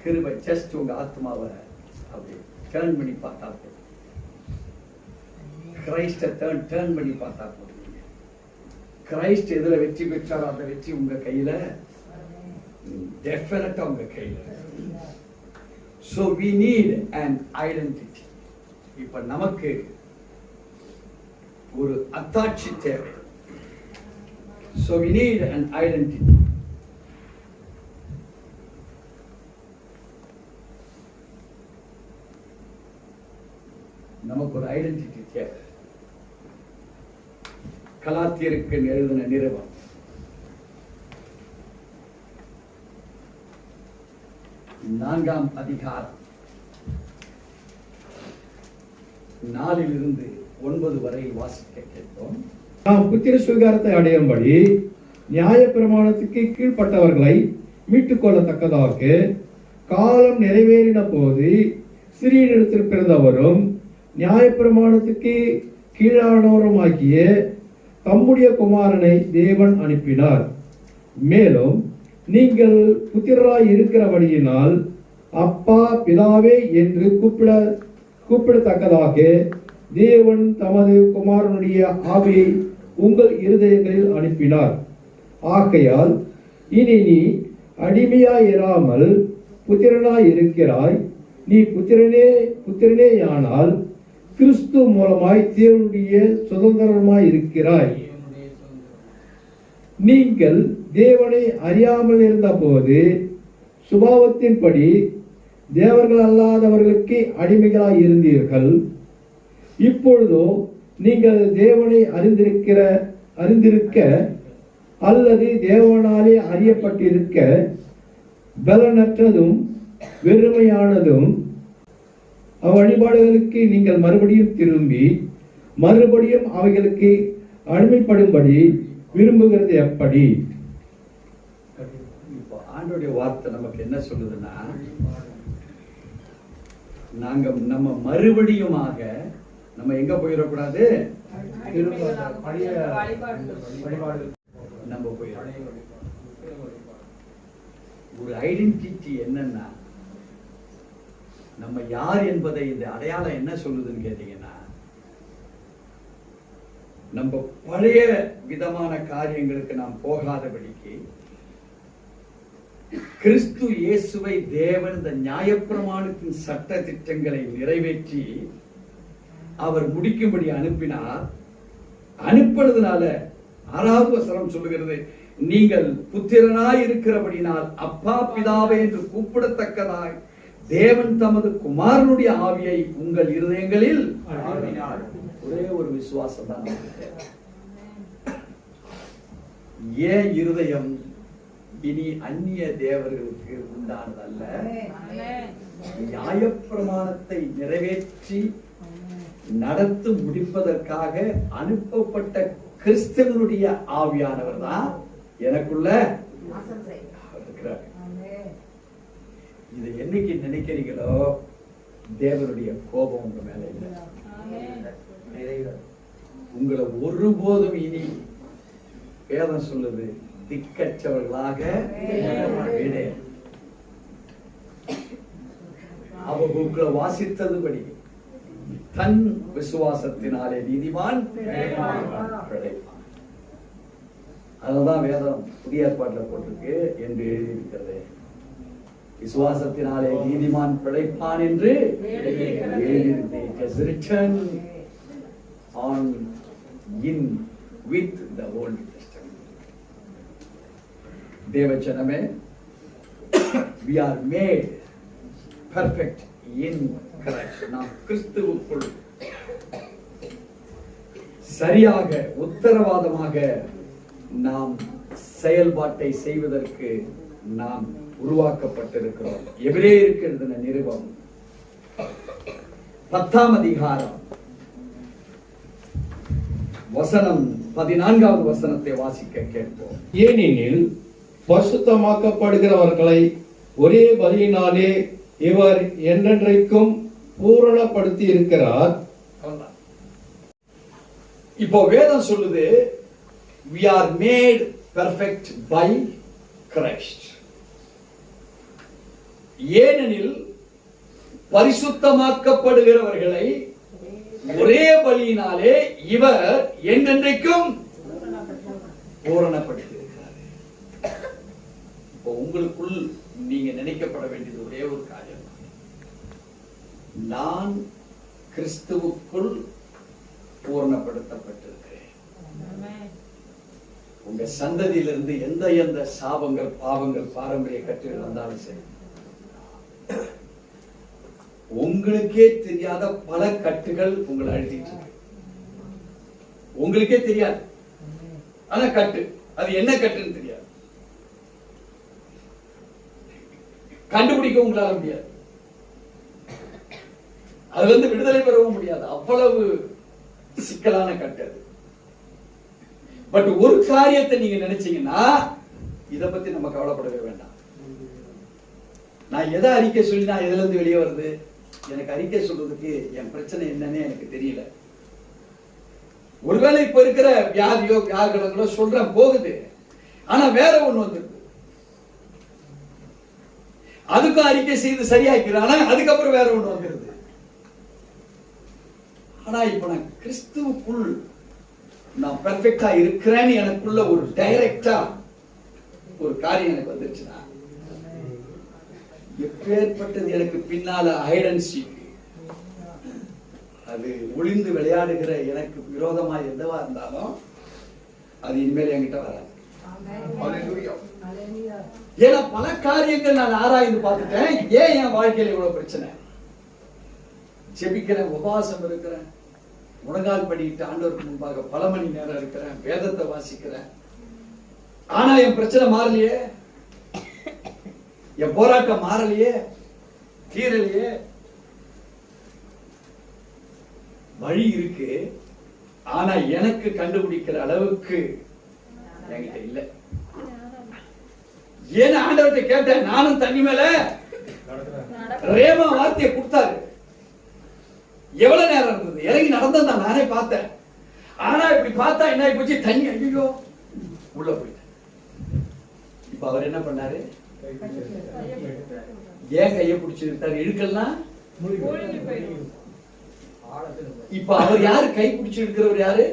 கிருபை. ஜஸ்ட் உங்க ஆத்மாவை அப்படி டர்ன் பண்ணி பார்த்தா போதும். கிரைஸ்ட டர்ன் பண்ணி பார்த்தா போதும். கிரைஸ்ட் எதுல வெற்றி பெற்றாரோ அந்த வெற்றி உங்க கையில, டெஃபினட்டா உங்க கையில. So we need an identity. இப்ப நமக்கு ஒரு அத்தாட்சி தேவை. So we need an identity. நமக்கு ஒரு ஐடென்டிட்டி தேவை. கலாத்தியருக்கு எழுதின நிருபம் 4ஆம் அதிகாரம் 4 to 9 வரை வாசிக்க கேட்போம். நாம் புத்திர சுவிகாரத்தை அடையும்படி நியாயப்பிரமாணத்துக்கு கீழ்ப்பட்டவர்களை மீட்டுக் கொள்ளத்தக்கதாக காலம் நிறைவேறின போது சிறியனிடத்தில் பிறந்தவரும் நியாயப்பிரமாணத்துக்கு கீழானவருமாகிய தம்முடைய குமாரனை தேவன் அனுப்பினார். மேலும் நீங்கள் புத்திரராய் இருக்கிறபடியினால் அப்பா பிதாவே என்று கூப்பிடத்தக்கதாக தேவன் தமது குமாரனுடைய ஆவியை உங்கள் இருதயங்களில் அனுப்பினார். ஆகையால் இனி நீ அடிமையாய் இராமல் புத்திரனாய் இருக்கிறாய். நீ புத்திரனேயானால் கிறிஸ்து மூலமாய் தேவனுடைய சுதந்திரமாய் இருக்கிறாய். நீங்கள் தேவனை அறியாமல் இருந்தபோது சுபாவத்தின்படி தேவர்கள் அல்லாதவர்களுக்கு அடிமைகளாய் இருந்தீர்கள். இப்பொழுதோ நீங்கள் தேவனை அறிந்திருக்க அல்லது தேவனாலே அறியப்பட்டிருக்க பலனற்றதும் வெறுமையானதும் அவ்வழிபாடுகளுக்கு நீங்கள் மறுபடியும் திரும்பி மறுபடியும் அவைகளுக்கு அடிமைப்படும்படி விரும்புகிறது எப்படி? இப்போ ஆண்டோடைய வார்த்தை நமக்கு என்ன சொல்லுதுன்னா, நம்ம மறுபடியுமாக நம்ம எங்க போயிடக்கூடாது, நம்ம போயிடக்கூடாது. ஒரு ஐடென்டிட்டி என்னன்னா, நம்ம யார் என்பதை இந்த அடையாளம் என்ன சொல்லுதுன்னு கேட்டீங்கன்னா, நம்ம பழைய விதமான காரியங்களுக்கு நாம் போகாதபடிக்கு கிறிஸ்து இயேசுவை தேவன் இந்த நியாயப்பிரமாணத்தின் சட்ட திட்டங்களை நிறைவேற்றி அவர் முடிக்கும்படி அனுப்பினார். அனுப்பினதுனால 6வது வசனம் சொல்லுகிறது, நீங்கள் புத்திரனாய் இருக்கிறபடினால் அப்பா பிதாவே என்று கூப்பிடத்தக்கதாய் தேவன் தமது குமாரனுடைய ஆவியை உங்கள் இருதயங்களில் ஒரே ஒரு விசுவாசம் தான். ஏன் இருதயம் இனி அந்நிய தேவர்களுக்கு உண்டானதல்ல, நியாயப்பிரமாணத்தை நிறைவேற்றி நடத்து முடிப்பதற்காக அனுப்பப்பட்ட கிறிஸ்துவனுடைய ஆவியானவர் தான் எனக்குள்ள இருக்கிறார். இதை என்னைக்கு நினைக்கிறீங்களோ தேவனுடைய கோபம் உங்க மேல இல்லை. உங்களை ஒருபோதும் இனி வேதம் சொல்லுது திக்கற்றவர்களாக விடு. அவர்களை வாசித்ததுபடி தன் விசுவாசத்தினாலே நீதிமான் பிழைப்பான். அதுதான் வேதம் புதிய ஏற்பாட்டில் போட்டிருக்கு என்று எழுதியிருக்கிறது. விசுவாசத்தினாலே நீதிமான் பிழைப்பான் என்று எழுதியிருக்கு. It is written on in with the Old Testament. தேவஜனமே, we are made perfect in Christ. நாம் கிறிஸ்துவுக்குள் சரியாக உத்தரவாதமாக நாம் செயல்பாட்டை செய்வதற்கு நாம் உருவாக்கப்பட்டிருக்கிறோம். எபிரேயருக்கு எழுதின நிருபம் 10ஆம் அதிகாரம் வசனம் 14வது வசனத்தை வாசிக்க கேட்போம். ஏனெனில் பரிசுத்தமாக்கப்படுகிறவர்களை ஒரே பலியினாலே இவர் என்றென்றைக்கும் பூரணப்படுத்தி இருக்கிறார். இப்போ வேதம் சொல்லுது, we are made perfect by Christ. ஏனெனில் பரிசுத்தமாக்கப்படுகிறவர்களை ஒரே பலியினாலே இவர் என்றென்றைக்கும் பூரணப்படுத்தியிருக்கிறார். இப்போ உங்களுக்குள் நீங்க நினைக்கப்பட வேண்டியது ஒரே ஒரு காரியம், நான் கிறிஸ்துவுக்குள் பூரணப்படுத்தப்பட்டிருக்கிறேன். உங்க சந்ததியிலிருந்து எந்த சாபங்கள் பாவங்கள் பாரம்பரிய கட்டுகள் வந்தாலும் சரி, உங்களுக்கே தெரியாத பல கட்டுகள் உங்களை அழுத்திட்டு இருக்கு. உங்களுக்கே தெரியாது, ஆனா கட்டு, அது என்ன கட்டுன்னு தெரியாது, கண்டுபிடிக்க உங்களால முடியாது, அதுல இருந்து விடுதலை பெறவும் முடியாது. அவ்வளவு சிக்கலான கட்டு அது. பட் ஒரு காரியத்தை நீங்க நினைச்சீங்கன்னா, இத பத்தி நம்ம கவலைப்படவே வேண்டாம். நான் எதை அறிக்கை சொல்லி நான் எதுல இருந்து வெளியே வருது, எனக்கு அறிக்கை சொல்றதுக்கு என் பிரச்சனை என்னன்னு எனக்கு தெரியல. ஒருவேளை இப்ப இருக்கிற வியாதியோ வியாகுலங்களோ சொல்றேன் போகுது, ஆனா வேற ஒண்ணு வந்துருது, அதுக்கும் அறிக்கை செய்து சரியாக்கிறானா, அதுக்கப்புறம் வேற ஒண்ணு வந்துருது. ஆனா இப்ப நான் கிறிஸ்துவுக்குள் நான் பெர்ஃபெக்டா இருக்கிறேன்னு எனக்குள்ள ஒரு டைரக்டா ஒரு காரியம் எனக்கு வந்துருச்சுன்னா, எப்பேற்பட்டது எனக்கு பின்னால ஹைட் சீக், அது ஒளிந்து விளையாடுகிற எனக்கு விரோதமா எதுவா இருந்தாலும் அது இனிமேல் என்கிட்ட வராது. ஏன்னா பல காரியங்கள் நான் ஆராய்ந்து பார்த்துட்டேன். ஏன் என் வாழ்க்கையில இவ்வளவு பிரச்சனை? ஜெபிக்கிறேன், உபவாசம் இருக்கிறேன், முழங்கால் படிக்கிட்டு ஆண்டவருக்கு முன்பாக பல மணி நேரம் இருக்கிறேன், வேதத்தை வாசிக்கிறேன். ஆனா என் பிரச்சனை மாறலையே, என் போராட்டம் மாறலையே, தீரலையே. வழி இருக்கு, ஆனா எனக்கு கண்டுபிடிக்கிற அளவுக்கு என்கிட்ட இல்ல. ஏன்னா ஆண்டவர்கிட்ட கேட்டேன், நானும் தண்ணி மேல ரேமா வார்த்தையை கொடுத்தாரு. எவ்வளவு நேரம் இருந்தது, இறங்கி நடந்தா நானே பார்த்தேன். ஆனா இப்படி பார்த்தா என்ன போச்சு, தண்ணி ஐயோ உள்ள போயிட்டேன். இப்ப அவர் என்ன பண்ணாரு, ஏன் கையை பிடிச்சிருக்காரு, இழுக்கலாம். இப்ப அவர் யாரு, கை பிடிச்சு இருக்கிறவர் யாரு?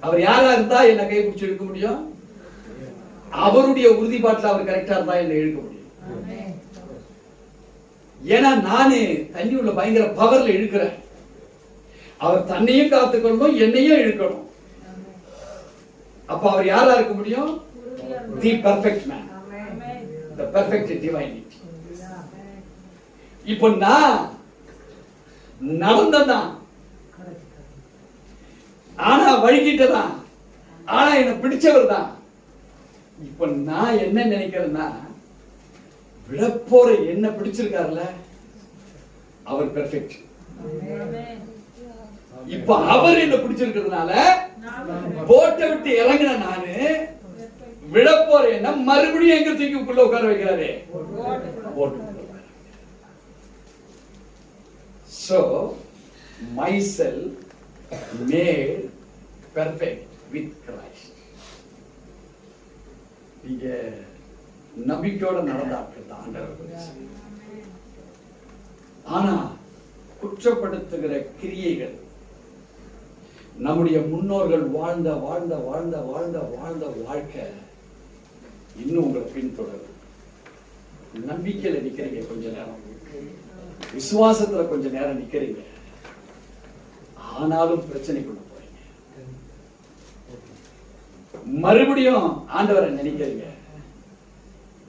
அவர் யாரா இருந்தா என்ன கை பிடிச்சு இழுக்க முடியும்? அவருடைய உறுதிப்பாட்டில் அவர் கரெக்டா இருந்தா என்ன இழுக்க முடியும். ஏன்னா நானு தண்ணி உள்ள பயங்கர பவர்ல இழுக்கிறேன். அவர் தன்னையும் காத்துக்கணும், என்னையும் இழுக்கணும். அப்ப அவர் யாரா இருக்க முடியும்? தி பெர்ஃபெக்ட் மேன், தி பெர்ஃபெக்ட் டிவைனிட்டி. இப்போ நான் நடந்ததான், ஆனா வழிகிட்டதான், ஆனா என்ன பிடிச்சவர் தான். இப்ப நான் என்ன நினைக்கிறேன்னா, விழப்போற என்ன பிடிச்சிருக்காருல அவர் பெர்ஃபெக்ட். இப்ப அவர் என்ன பிடிச்சிருக்கிறதுனால போட்டை விட்டு இறங்கின நானு, விழப்போற என்ன மறுபடியும் எங்க தூக்கி உள்ள உட்கார வைக்கிறாரு, போட்டு. So myself made perfect with Christ. நீங்க நம்பிக்கையோட நடந்தார்கள் தான் ஆண்டவர். ஆனா குற்றப்படுத்துகிற கிரியைகள், நம்முடைய முன்னோர்கள் வாழ்ந்த வாழ்ந்த வாழ்ந்த வாழ்ந்த வாழ்ந்த வாழ்க்கை இன்னும் உங்களை பின்தொடரும். நம்பிக்கையில நிக்கிறீங்க கொஞ்ச நேரம், விசுவாசத்துல கொஞ்ச நேரம் நிக்கிறீங்க, ஆனாலும் பிரச்சனைக்குள்ள போறீங்க. மறுபடியும் ஆண்டவரை நினைக்கிறீங்க,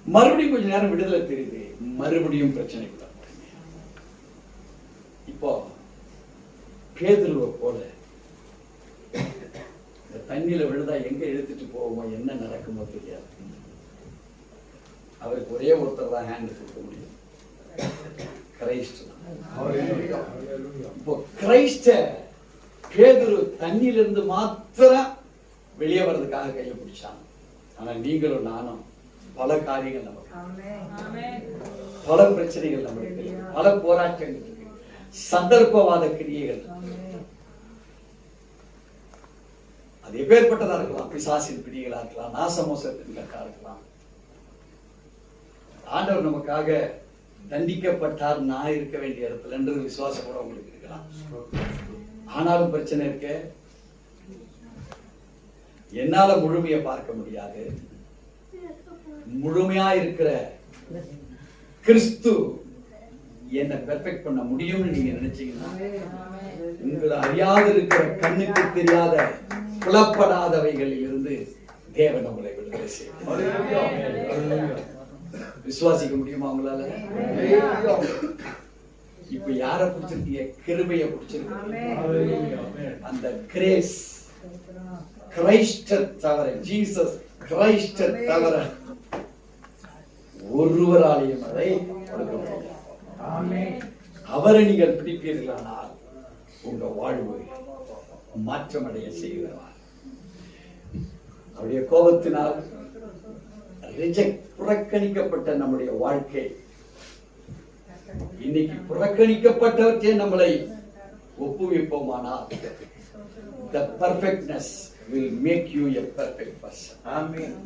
மறுபடியும் கொஞ்ச நேரம் விடுதலை தெரியுது, மறுபடியும் பிரச்சனைக்குள்ள போறீங்க. இப்போ பேதுருவை போல இந்த தண்ணியில விழுதா எங்க எடுத்துட்டு போவோமோ, என்ன நடக்குமோ தெரியாது. அவருக்கு ஒரே ஒருத்தர் தான் ஹேண்ட் கொடுக்க முடியும், கிரைஸ்ட். இப்போ கிரைஸ்ட பேதுரு தண்ணியிலிருந்து மாத்திரம் வெளியே வர்றதுக்காக கையை பிடிச்சாங்க. ஆனா நீங்களும் நானும் பல காரியங்கள் நமக்கு, பல பிரச்சனைகள் நமக்கு, பல போராட்டங்கள் இருக்கு, சந்தர்ப்பவாத கிரியைகள். அது எப்பேற்பட்டதா இருக்கலாம், பிசாசின் பிடிகளா இருக்கலாம், நாசமோசத்தின் கட்டா இருக்கலாம். ஆண்டவர் நமக்காக தண்டிக்கப்பட்டார், நான் இருக்க வேண்டிய இடத்துல என்றது விசுவாசம் கூட உங்களுக்கு இருக்கலாம். ஆனாலும் பிரச்சனை இருக்கு, என்னால முழுமையை பார்க்க முடியாது. முழுமையா இருக்கிற கிறிஸ்து என்ன பெர்ஃபெக்ட் பண்ண முடியும்னு நீங்க நினைச்சீங்கன்னா, உங்களை அறியாது இருக்கிற, கண்ணுக்கு தெரியாத, புலப்படாதவைகளில் இருந்து தேவன் உங்களை விடுதலை செய்வார். விசுவாசிக்க முடியுமா உங்களால? இப்ப யார பிடிச்சிருக்கீங்க? கிருபையை பிடிச்சிருக்கீங்க. அந்த கிரேஸ், கிரைஸ்ட தவிர, ஜீசஸ் கிரைஸ்ட தவிர ஒருவராலையும் அதை கொடுக்க முடியாது. அவரை நீங்கள் பிடிப்பீர்களானால் உங்க வாழ்வு மாற்றமடைய செய்கிறார். அவருடைய கோபத்தினால் புறக்கணிக்கப்பட்ட நம்முடைய வாழ்க்கை இன்னைக்கு புறக்கணிக்கப்பட்டவற்றை நம்மளை ஒப்புவிப்போமானால், the perfectness will make you a perfect person. ஆமென்.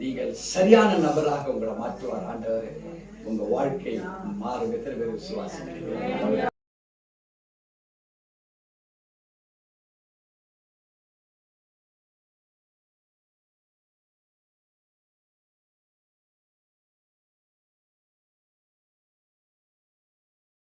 நீங்கள் சரியான நபராக உங்களை மாற்றுவார் ஆண்டவர். உங்க வாழ்க்கை மாறும். எத்தனை பேர் விசுவாசிக்கிறீர்கள்?